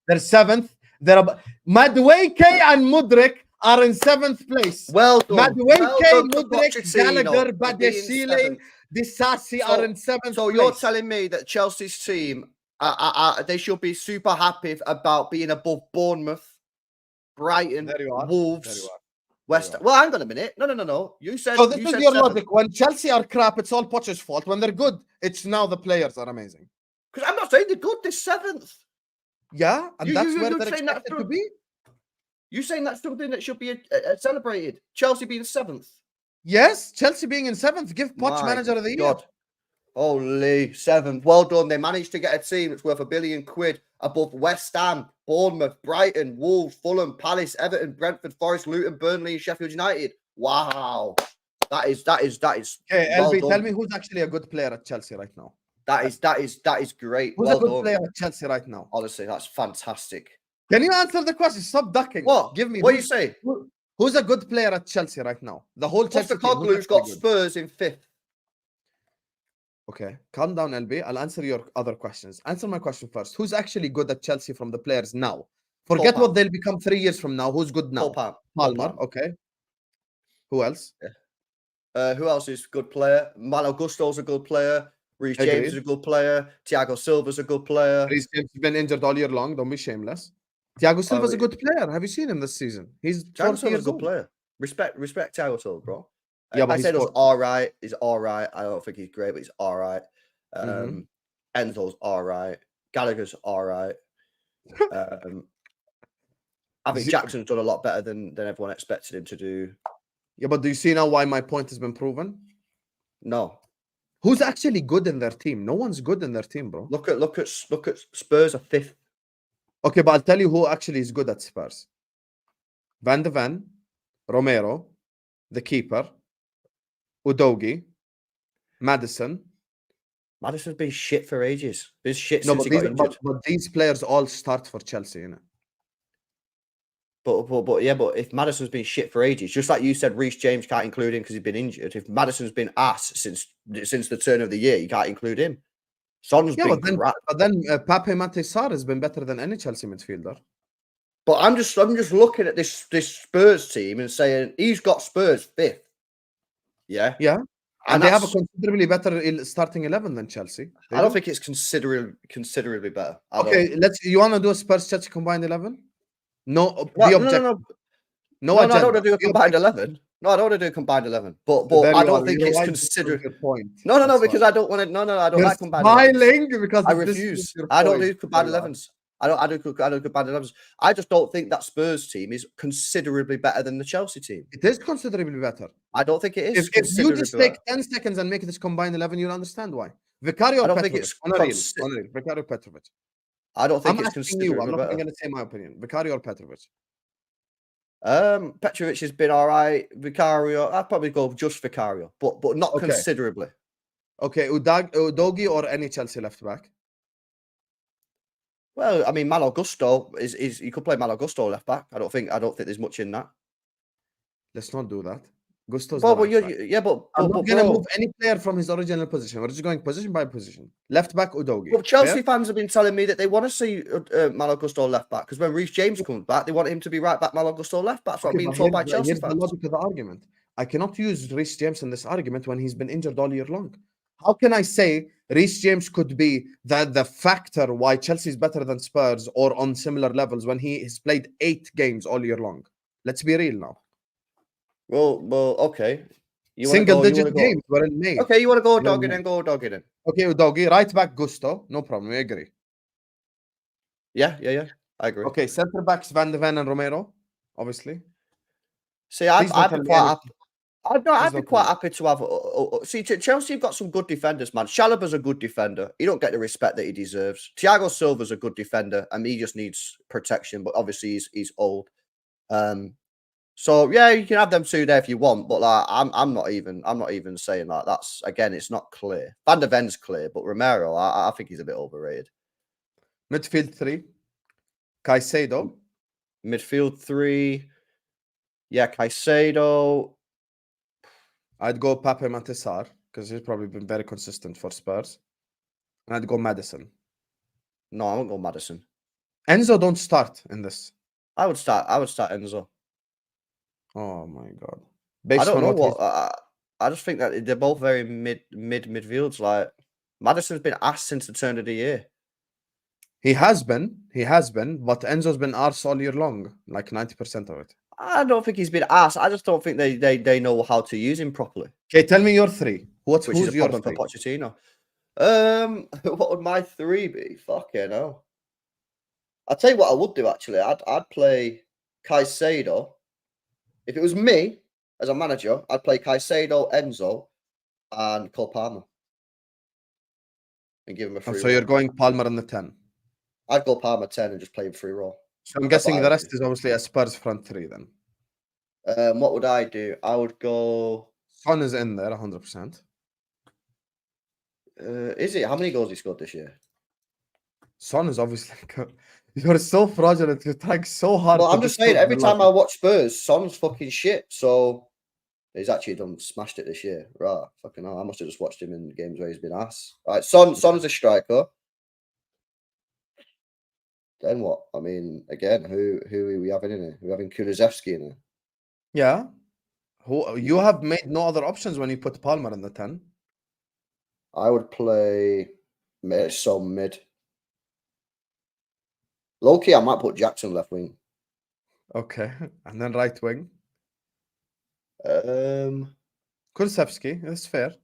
They're seventh. Madueke and Mudrik are in seventh place. Well done. Madueke, Mudrik, Gallagher, Badeshile, Disasi are in seventh So place. you're telling me that Chelsea's team, they should be super happy about being above Bournemouth, Brighton, Wolves, West Ham. Well, hang on a minute. No. You said. So this you is said your seven. logic. When Chelsea are crap, it's all Poch's fault. When they're good, it's now the players are amazing. Because I'm not saying they're good. They're seventh. Yeah, and that's where they're expected to be. You're saying that's something that should be celebrated. Chelsea being seventh. Yes, Chelsea being in seventh. Give Poch manager of the year. Holy seventh. Well done. They managed to get a team that's worth £1 billion above West Ham, Bournemouth, Brighton, Wolves, Fulham, Palace, Everton, Brentford, Forest, Luton, Burnley, and Sheffield United. Wow. That is. Okay, well LB, done. tell me who's actually a good player at Chelsea right now. That is great. Who's well a good done. player at Chelsea right now? Honestly, that's fantastic. Can you answer the question? Stop ducking. What? Give me. What you say? Who's a good player at Chelsea right now? The whole Chelsea team. Postecoglou's got Spurs in fifth. Okay, calm down, LB. I'll answer your other questions. Answer my question first. Who's actually good at Chelsea from the players now? Forget what they'll become 3 years from now. Who's good now? Palmer. Okay. Who else? Yeah. Who else is a good player? Malo Gusto's a good player. Reece James is a good player. Thiago Silva's a good player. Reece James has been injured all year long. Don't be shameless. Thiago Silva's a good player. Have you seen him this season? He's Thiago Silva's a good player. Respect Thiago Silva, bro. Yeah, but I said it was all right. He's all right. I don't think he's great, but he's all right. Enzo's all right. Gallagher's all right. I think Jackson's done a lot better than everyone expected him to do. Yeah, but do you see now why my point has been proven? No. Who's actually good in their team? No one's good in their team, bro. Look at Spurs are fifth. Okay, but I'll tell you who actually is good at Spurs. Van de Ven, Romero, the keeper, Udogie, Madison. Madison's been shit for ages. Been shit since he got injured. But these players all start for Chelsea, innit? But if Madison's been shit for ages, just like you said, Reece James can't include him because he's been injured. If Madison's been ass since the turn of the year, you can't include him. Son's been crap. But then Pape Maté Sarr has been better than any Chelsea midfielder. But I'm just looking at this Spurs team and saying he's got Spurs fifth. Yeah. Yeah. And they have a considerably better starting 11 than Chelsea. I don't think it's considerably better. Okay, you want to do a Spurs Chelsea combined 11? No, objective. No, I don't want to do a combined 11. No, I don't want to do a combined 11. But I don't think it's considered. No, because I don't want to. No, I don't like combined 11s. Because I refuse. I don't do combined 11s. I do combined 11s. I just don't think that Spurs team is considerably better than the Chelsea team. It is considerably better. I don't think it is. If you just take 10 seconds and make this combined 11, you'll understand why. Vicario Petrovic. Vicario Petrovic. I don't think it's considerably better. I'm not going to say my opinion. Vicario or Petrovic? Petrovic has been all right. Vicario, I'd probably go just Vicario, but not considerably. Okay, Udogie or any Chelsea left back? Well, I mean, Malo Gusto is you could play Malo Gusto left back. I don't think there's much in that. Let's not do that. Gusto's but I'm not gonna move any player from his original position. We're just going position by position. Left back, Udogie. Well, Chelsea fans have been telling me that they want to see Malo Gusto left back because when Reece James comes back, they want him to be right back Malo Gusto left back. That's what I'm being told by Chelsea fans. Here's the logic of the argument. I cannot use Reece James in this argument when he's been injured all year long. How can I say Reece James could be the factor why Chelsea is better than Spurs or on similar levels when he has played 8 games all year long? Let's be real now. Well, okay. Single-digit games. We're in May. Okay, you want to go Udogie then? Go Udogie then. Okay, Udogie. Right back, Gusto. No problem. We agree. Yeah. I agree. Okay, centre backs, Van de Ven and Romero, obviously. See, I'd be quite happy. I'd be quite happy to have. See, Chelsea have got some good defenders, man. Chalobah's a good defender. He don't get the respect that he deserves. Thiago Silva's a good defender, and he just needs protection. But obviously, he's old. So yeah, you can have them two there if you want, but like, I'm not even saying that. That's again, it's not clear. Van de Ven's clear, but Romero, I think he's a bit overrated. Midfield 3. Caicedo. Midfield 3. Yeah, Caicedo. I'd go Pape Matar because he's probably been very consistent for Spurs. And I'd go Madison. No, I won't go Madison. Enzo don't start in this. I would start Enzo. Oh my god. I don't know what. I just think that they're both very midfields. Like Madison's been asked since the turn of the year. He has been, but Enzo's been arse all year long, like 90% of it. I don't think he's been asked. I just don't think they know how to use him properly. Okay, tell me your 3. Which Who's is a your problem 3? for Pochettino. What would my 3 be? Fucking hell. I'll tell you what I would do actually. I'd play Caicedo. If it was me as a manager, I'd play Caicedo, Enzo, and Cole Palmer. And give him a free So roll. you're going Palmer in the 10. I'd go Palmer 10 and just play him free roll. So I'm guessing the rest is obviously a Spurs front 3 then. What would I do? I would go. Son is in there 100%. Is it? How many goals he scored this year? Son is obviously. You're so fraudulent. You're trying so hard. Well, I'm just saying, every time I watch Spurs, Son's fucking shit. So he's actually smashed it this year. Right. Fucking hell. I must have just watched him in games where he's been ass. Right. Son is a striker. Then what? I mean, again, who are we having in here? We're having Kulusevski in here. Yeah. You have made no other options when you put Palmer in the 10. I would play mid. Low-key, I might put Jackson left wing. Okay. And then right wing. Kulusevski, that's fair.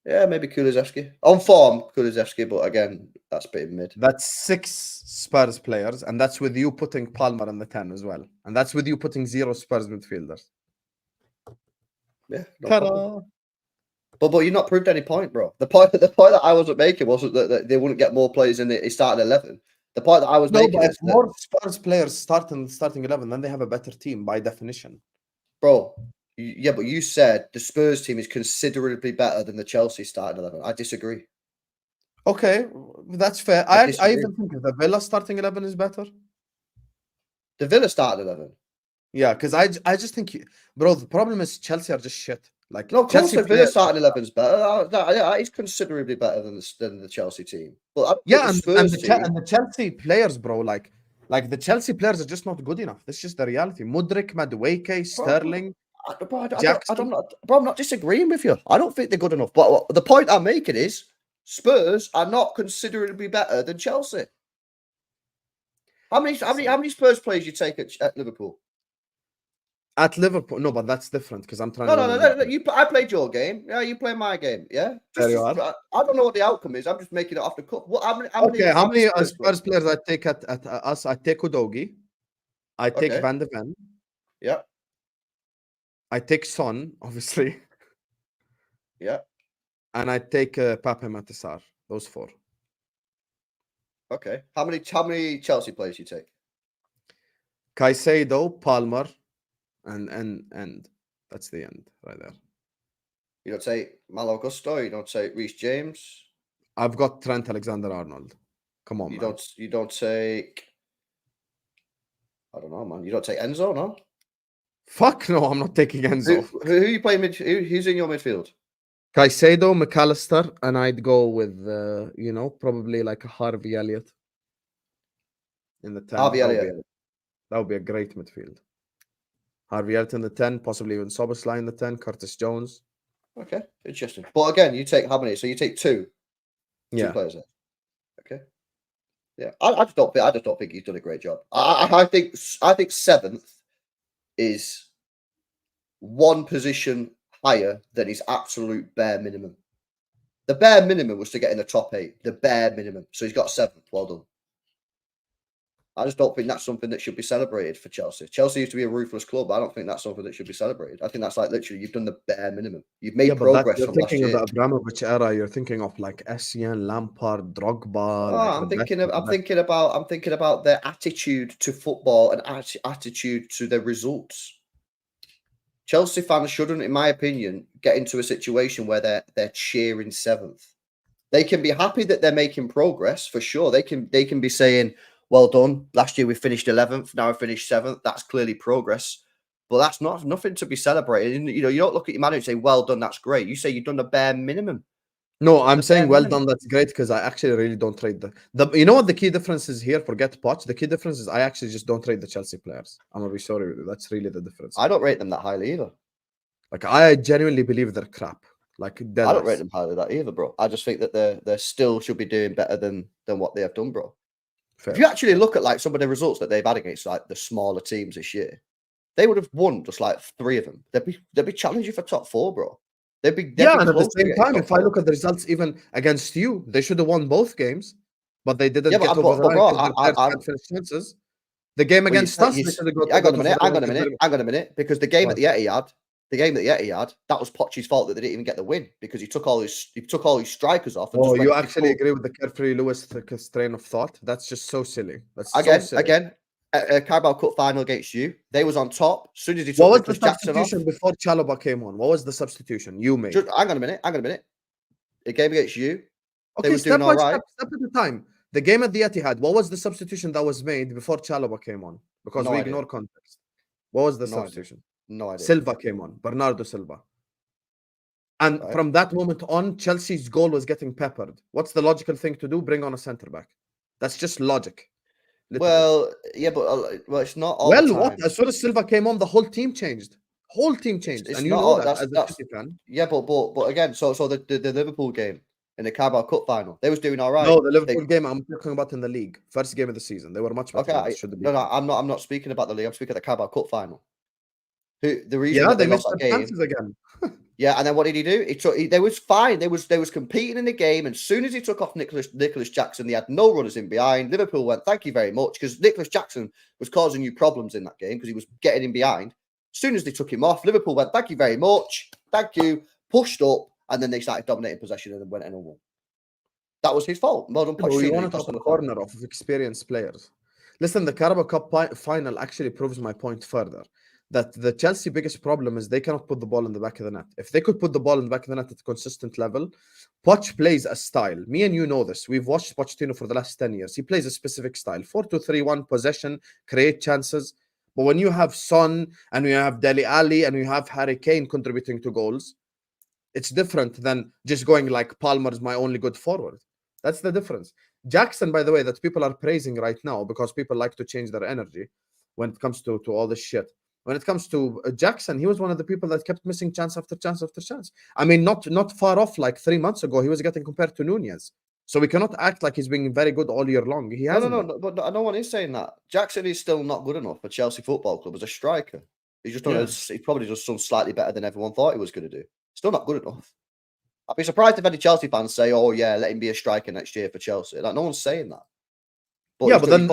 Yeah, maybe Kulusevski. On form, Kulusevski, but again, that's a bit mid. That's 6 Spurs players, and that's with you putting Palmer in the 10 as well. And that's with you putting 0 Spurs midfielders. Yeah, no problem. But you've not proved any point, bro. The point that I wasn't making wasn't that they wouldn't get more players in the starting 11. The point that I was making is more Spurs players start in the starting 11, then they have a better team by definition. Bro, yeah, but you said the Spurs team is considerably better than the Chelsea starting 11. I disagree. Okay, that's fair. I even think the Villa starting 11 is better. The Villa starting 11? Yeah, because I just think, bro, the problem is Chelsea are just shit. Like, no, of course Chelsea the Villa starting 11 is better. That is considerably better than the Chelsea team. But yeah, and the Chelsea players, bro, like the Chelsea players are just not good enough. That's just the reality. Mudryk, Madueke, Sterling. I'm not disagreeing with you. I don't think they're good enough. But the point I'm making is Spurs are not considerably better than Chelsea. How many Spurs players you take at Liverpool? At Liverpool, no, but that's different because I'm trying. No. I played your game. Yeah, you play my game. Yeah, there you are. I don't know what the outcome is. I'm just making it off the cuff. How many Spurs players I take at us? I take Udogie. I take Van de Ven. Yeah. I take Son, obviously. Yeah. And I take Pape Matar. Those 4. Okay. How many Chelsea players you take? Caicedo, Palmer. And that's the end right there. You don't take Malo Gusto. You don't take Reece James. I've got Trent Alexander-Arnold. Come on, man. You don't take. I don't know, man. You don't take Enzo, no? Fuck no, I'm not taking Enzo. Who you play mid? Who's in your midfield? Caicedo, McAllister, and I'd go with probably like a Harvey Elliott in the 10. Harvey Elliott. That would be a great midfield. Harvey Elliott in the 10, possibly even Szoboszlai in the 10, Curtis Jones. Okay, interesting. But again, you take how many? So you take 2. Yeah. 2 players there. Okay. Yeah, I just don't think he's done a great job. I think 7th is 1 position higher than his absolute bare minimum. The bare minimum was to get in the top 8. The bare minimum. So he's got 7th. Well done. I just don't think that's something that should be celebrated for Chelsea. Chelsea used to be a ruthless club. I don't think that's something that should be celebrated. I think that's like literally you've done the bare minimum. You've made progress from last year. You're thinking of the Abramovich era. You're thinking of like Essien, Lampard, Drogba. I'm thinking about their attitude to football and attitude to their results. Chelsea fans shouldn't, in my opinion, get into a situation where they're cheering 7th. They can be happy that they're making progress for sure. They can be saying, well done. Last year we finished 11th. Now we finished 7th. That's clearly progress. But that's nothing to be celebrated. You know, you don't look at your manager and say, well done, that's great. You say you've done the bare minimum. No, I'm saying well done. That's great because I actually really don't rate the. You know what the key difference is here? Forget Poch. The key difference is I actually just don't rate the Chelsea players. I'm gonna be sorry with you. That's really the difference. I don't rate them that highly either. Like I genuinely believe they're crap. Like I don't rate them highly that either, bro. I just think that they still should be doing better than what they have done, bro. Fair. If you actually look at like some of the results that they've had against like the smaller teams this year, they would have won just like 3 of them. They'd be challenging for top 4, bro. They'd be and at the same time, if I look at the results, even against you, they should have won both games, but they didn't get over the line. Chances. The game against us, hang on a minute, because the game at the Etihad, that was Poch's fault that they didn't even get the win because he took all his strikers off. And you actually agree with the Carefree Lewis train of thought? That's just so silly. That's again. Carabao Cup final against you. They was on top. As soon as he took what was the substitution before Chalobah came on? What was the substitution you made? Hang on a minute. The game against you. Okay, step by step at a time. The game at the Etihad. What was the substitution that was made before Chalobah came on? Because we ignore context. What was the substitution? No idea. Silva came on. Bernardo Silva. And from that moment on, Chelsea's goal was getting peppered. What's the logical thing to do? Bring on a centre back. That's just logic. Literally. Well, yeah, but it's not all the time. What? As soon as Silva came on, the whole team changed. It's and you know that as a City fan. Yeah, but again, so the Liverpool game in the Carabao Cup final, they was doing all right. No, the Liverpool game I'm talking about in the league, first game of the season, they were much better. Okay, I'm not speaking about the league. I'm speaking of the Carabao Cup final. The reason they missed their chances again. Yeah, and then what did he do? They was fine. They was competing in the game, and as soon as he took off Nicholas Jackson, they had no runners in behind. Liverpool went, thank you very much, because Nicholas Jackson was causing you problems in that game because he was getting in behind. As soon as they took him off, Liverpool went, thank you very much, thank you, pushed up, and then they started dominating possession and then went in and won. That was his fault. Well done, Pochettino. We wanted a corner of experienced players. Listen, the Carabao Cup final actually proves my point further. That the Chelsea biggest problem is they cannot put the ball in the back of the net. If they could put the ball in the back of the net at a consistent level, Poch plays a style. Me and you know this. We've watched Pochettino for the last 10 years. He plays a specific style. 4-2-3-1, possession, create chances. But when you have Son and you have Dele Alli and you have Harry Kane contributing to goals, it's different than just going like Palmer is my only good forward. That's the difference. Jackson, by the way, that people are praising right now because people like to change their energy when it comes to all this shit. When it comes to Jackson, he was one of the people that kept missing chance after chance after chance. I mean, not far off. Like 3 months ago, he was getting compared to Nunez. So we cannot act like he's being very good all year long. He hasn't. No, but no one is saying that. Jackson is still not good enough for Chelsea Football Club as a striker. He's just he probably just done slightly better than everyone thought he was going to do. Still not good enough. I'd be surprised if any Chelsea fans say, "Oh yeah, let him be a striker next year for Chelsea." Like no one's saying that. But then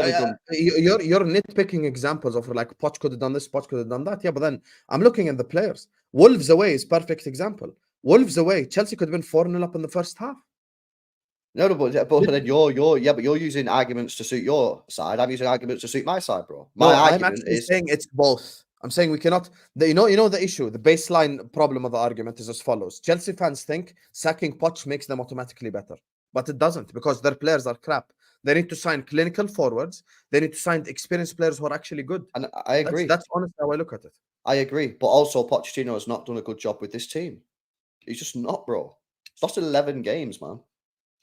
you're nitpicking examples of like Poch could have done this, Poch could have done that. Yeah, but then I'm looking at the players. Wolves away is perfect example. Wolves away, Chelsea could have been 4-0 up in the first half. No, but then you're using arguments to suit your side. I'm using arguments to suit my side, bro. I'm actually saying it's both. I'm saying we cannot. You know the issue. The baseline problem of the argument is as follows: Chelsea fans think sacking Poch makes them automatically better, but it doesn't because their players are crap. They need to sign clinical forwards. They need to sign experienced players who are actually good. And I agree. That's honestly how I look at it. I agree. But also, Pochettino has not done a good job with this team. He's just not, bro. He's lost 11 games, man.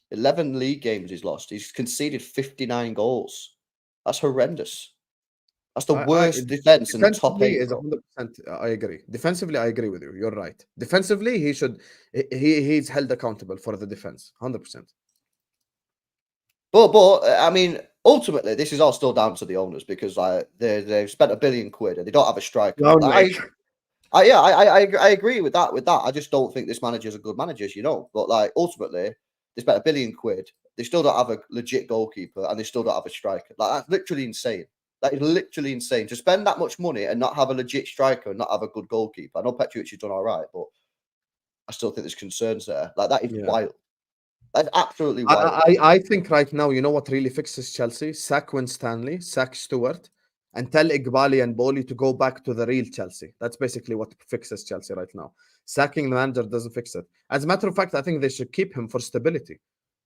11 league games he's lost. He's conceded 59 goals. That's horrendous. That's the worst defense in the top 8. Is 100%. I agree. Defensively, I agree with you. You're right. Defensively, he's held accountable for the defense. 100%. But I mean, ultimately, this is all still down to the owners because they've spent £1 billion and they don't have a striker. I agree with that. I just don't think this manager is a good manager, as you know. But like ultimately, they spent £1 billion. They still don't have a legit goalkeeper and they still don't have a striker. Like that's literally insane. That is literally insane to spend that much money and not have a legit striker and not have a good goalkeeper. I know Petrovic has done all right, but I still think there's concerns there. Like that is wild. That's absolutely wild. I think right now, you know what really fixes Chelsea? Sack Winstanley, sack Stewart, and tell Iqbali and Boli to go back to the real Chelsea. That's basically what fixes Chelsea right now. Sacking the manager doesn't fix it. As a matter of fact, I think they should keep him for stability.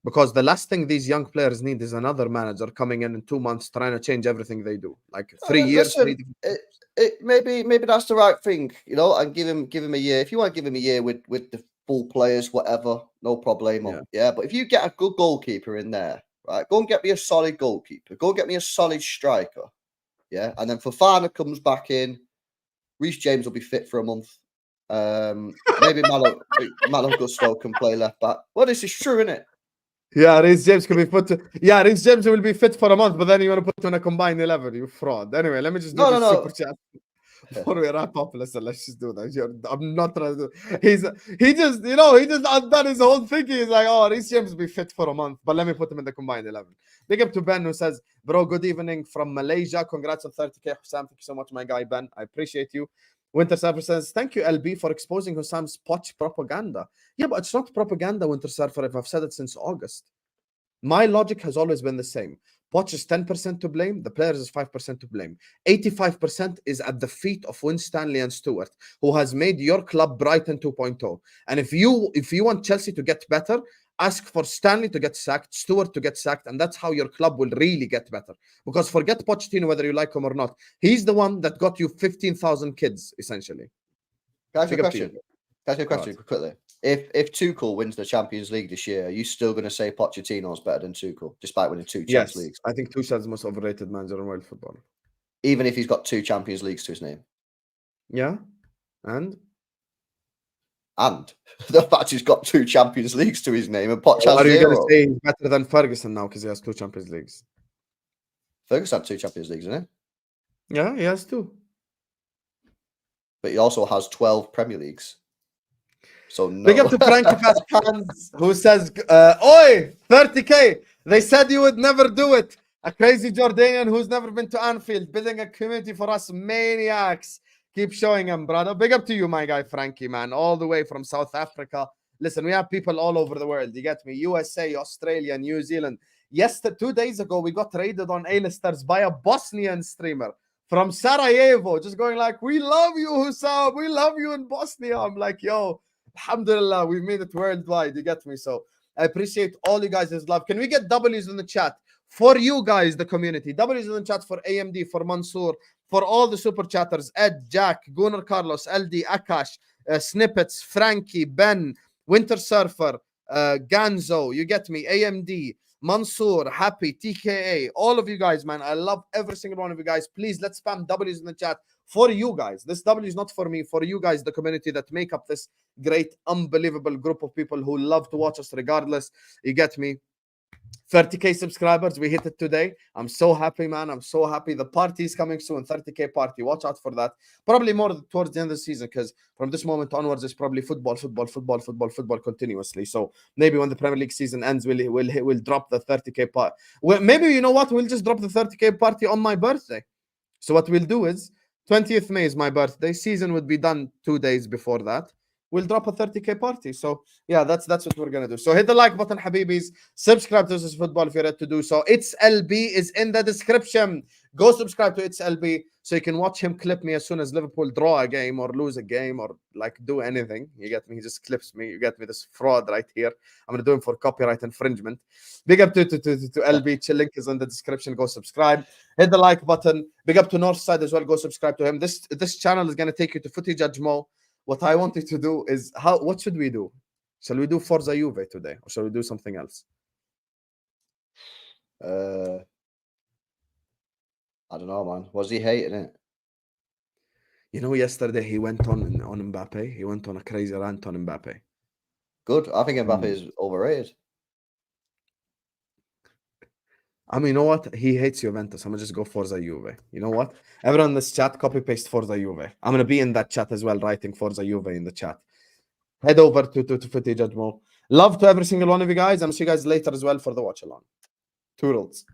Because the last thing these young players need is another manager coming in 2 months trying to change everything they do. Like 3 years. Listen, maybe that's the right thing, you know, and give him a year. If you want to give him a year with the full players, whatever, no problemo. Yeah. But if you get a good goalkeeper in there, right, go and get me a solid goalkeeper. Go and get me a solid striker. Yeah. And then Fofana comes back in. Reece James will be fit for a month. Maybe Malo Gusto can play left back. Well, this is true, isn't it? Yeah, Reece James can be put. Reece James will be fit for a month, but then you want to put him in a combined 11. You fraud. Anyway, let me just do this super chat before we wrap up. Let's just do that. I'm not trying to do. He just undone his whole thing. He's like, oh, Reece James will be fit for a month, but let me put him in the combined 11. Big up to Ben who says, bro, good evening from Malaysia. Congrats on 30k, Hussam. Thank you so much, my guy Ben. I appreciate you. Winter Surfer says, thank you, LB, for exposing Hussam's potch propaganda. Yeah, but it's not propaganda, Winter Surfer, if I've said it since August. My logic has always been the same. Poch is 10% to blame. The players is 5% to blame. 85% is at the feet of Winstanley and Stewart, who has made your club Brighton 2.0. And if you want Chelsea to get better, ask for Stanley to get sacked, Stewart to get sacked, and that's how your club will really get better. Because forget Pochettino, whether you like him or not. He's the one that got you 15,000 kids, essentially. Can I ask you a question quickly? If Tuchel wins the Champions League this year, are you still going to say Pochettino's better than Tuchel, despite winning 2 Champions Leagues? I think Tuchel's the most overrated manager in world football. Even if he's got 2 Champions Leagues to his name? Yeah. And the fact he's got 2 Champions Leagues to his name and Poch has 0. Are you going to say he's better than Ferguson now because he has 2 Champions Leagues? Ferguson had 2 Champions Leagues, isn't it? Yeah, he has 2. But he also has 12 Premier Leagues. So no. Big up to Frankie Fans who says, oi, 30k. They said you would never do it. A crazy Jordanian who's never been to Anfield, building a community for us maniacs. Keep showing him, brother. Big up to you, my guy, Frankie, man. All the way from South Africa. Listen, we have people all over the world. You get me? USA, Australia, New Zealand. 2 days ago, we got raided on A-listers by a Bosnian streamer from Sarajevo. Just going like, we love you, Hussam. We love you in Bosnia. I'm like, yo, alhamdulillah, we've made it worldwide. You get me? So I appreciate all you guys' love. Can we get W's in the chat for you guys, the community? W's in the chat for AMD, for Mansoor, for all the super chatters, Ed, Jack, Gunnar Carlos, LD, Akash, Snippets, Frankie, Ben, Winter Surfer, Ganzo, you get me, AMD, Mansoor, Happy, TKA, all of you guys, man. I love every single one of you guys. Please, let's spam W's in the chat for you guys. This W is not for me, for you guys, the community that make up this great, unbelievable group of people who love to watch us regardless. You get me? 30k subscribers, we hit it today. I'm so happy, man. I'm so happy. The party is coming soon, 30k party. Watch out for that. Probably more towards the end of the season, because from this moment onwards, it's probably football continuously. So maybe when the Premier League season ends, we'll drop the 30k part. Well, maybe, you know what? We'll just drop the 30k party on my birthday. So what we'll do is 20th May is my birthday. Season would be done 2 days before that. We'll drop a 30k party. So yeah, that's what we're gonna do. So hit the like button, Habibis. Subscribe to This Is Football if you're ready to do so. It's LB is in the description. Go subscribe to It's LB so you can watch him clip me as soon as Liverpool draw a game or lose a game or like do anything. You get me? He just clips me. You get me? This fraud right here. I'm gonna do him for copyright infringement. Big up to LB. Link is in the description. Go subscribe. Hit the like button. Big up to Northside as well. Go subscribe to him. This channel is gonna take you to Footy Judge Mo. What I wanted to do is what should we do? Shall we do Forza Juve today, or shall we do something else? I don't know, man. Was he hating it? You know, yesterday he went on Mbappe. He went on a crazy rant on Mbappe. Good. I think Mbappe is overrated. I mean, you know what? He hates Juventus. I'm going to just go Forza Juve. You know what? Everyone in this chat, copy-paste Forza Juve. I'm going to be in that chat as well, writing Forza Juve in the chat. Head over to Footy Judge Mo. Love to every single one of you guys. I'm see you guys later as well for the watch-along. Toodles.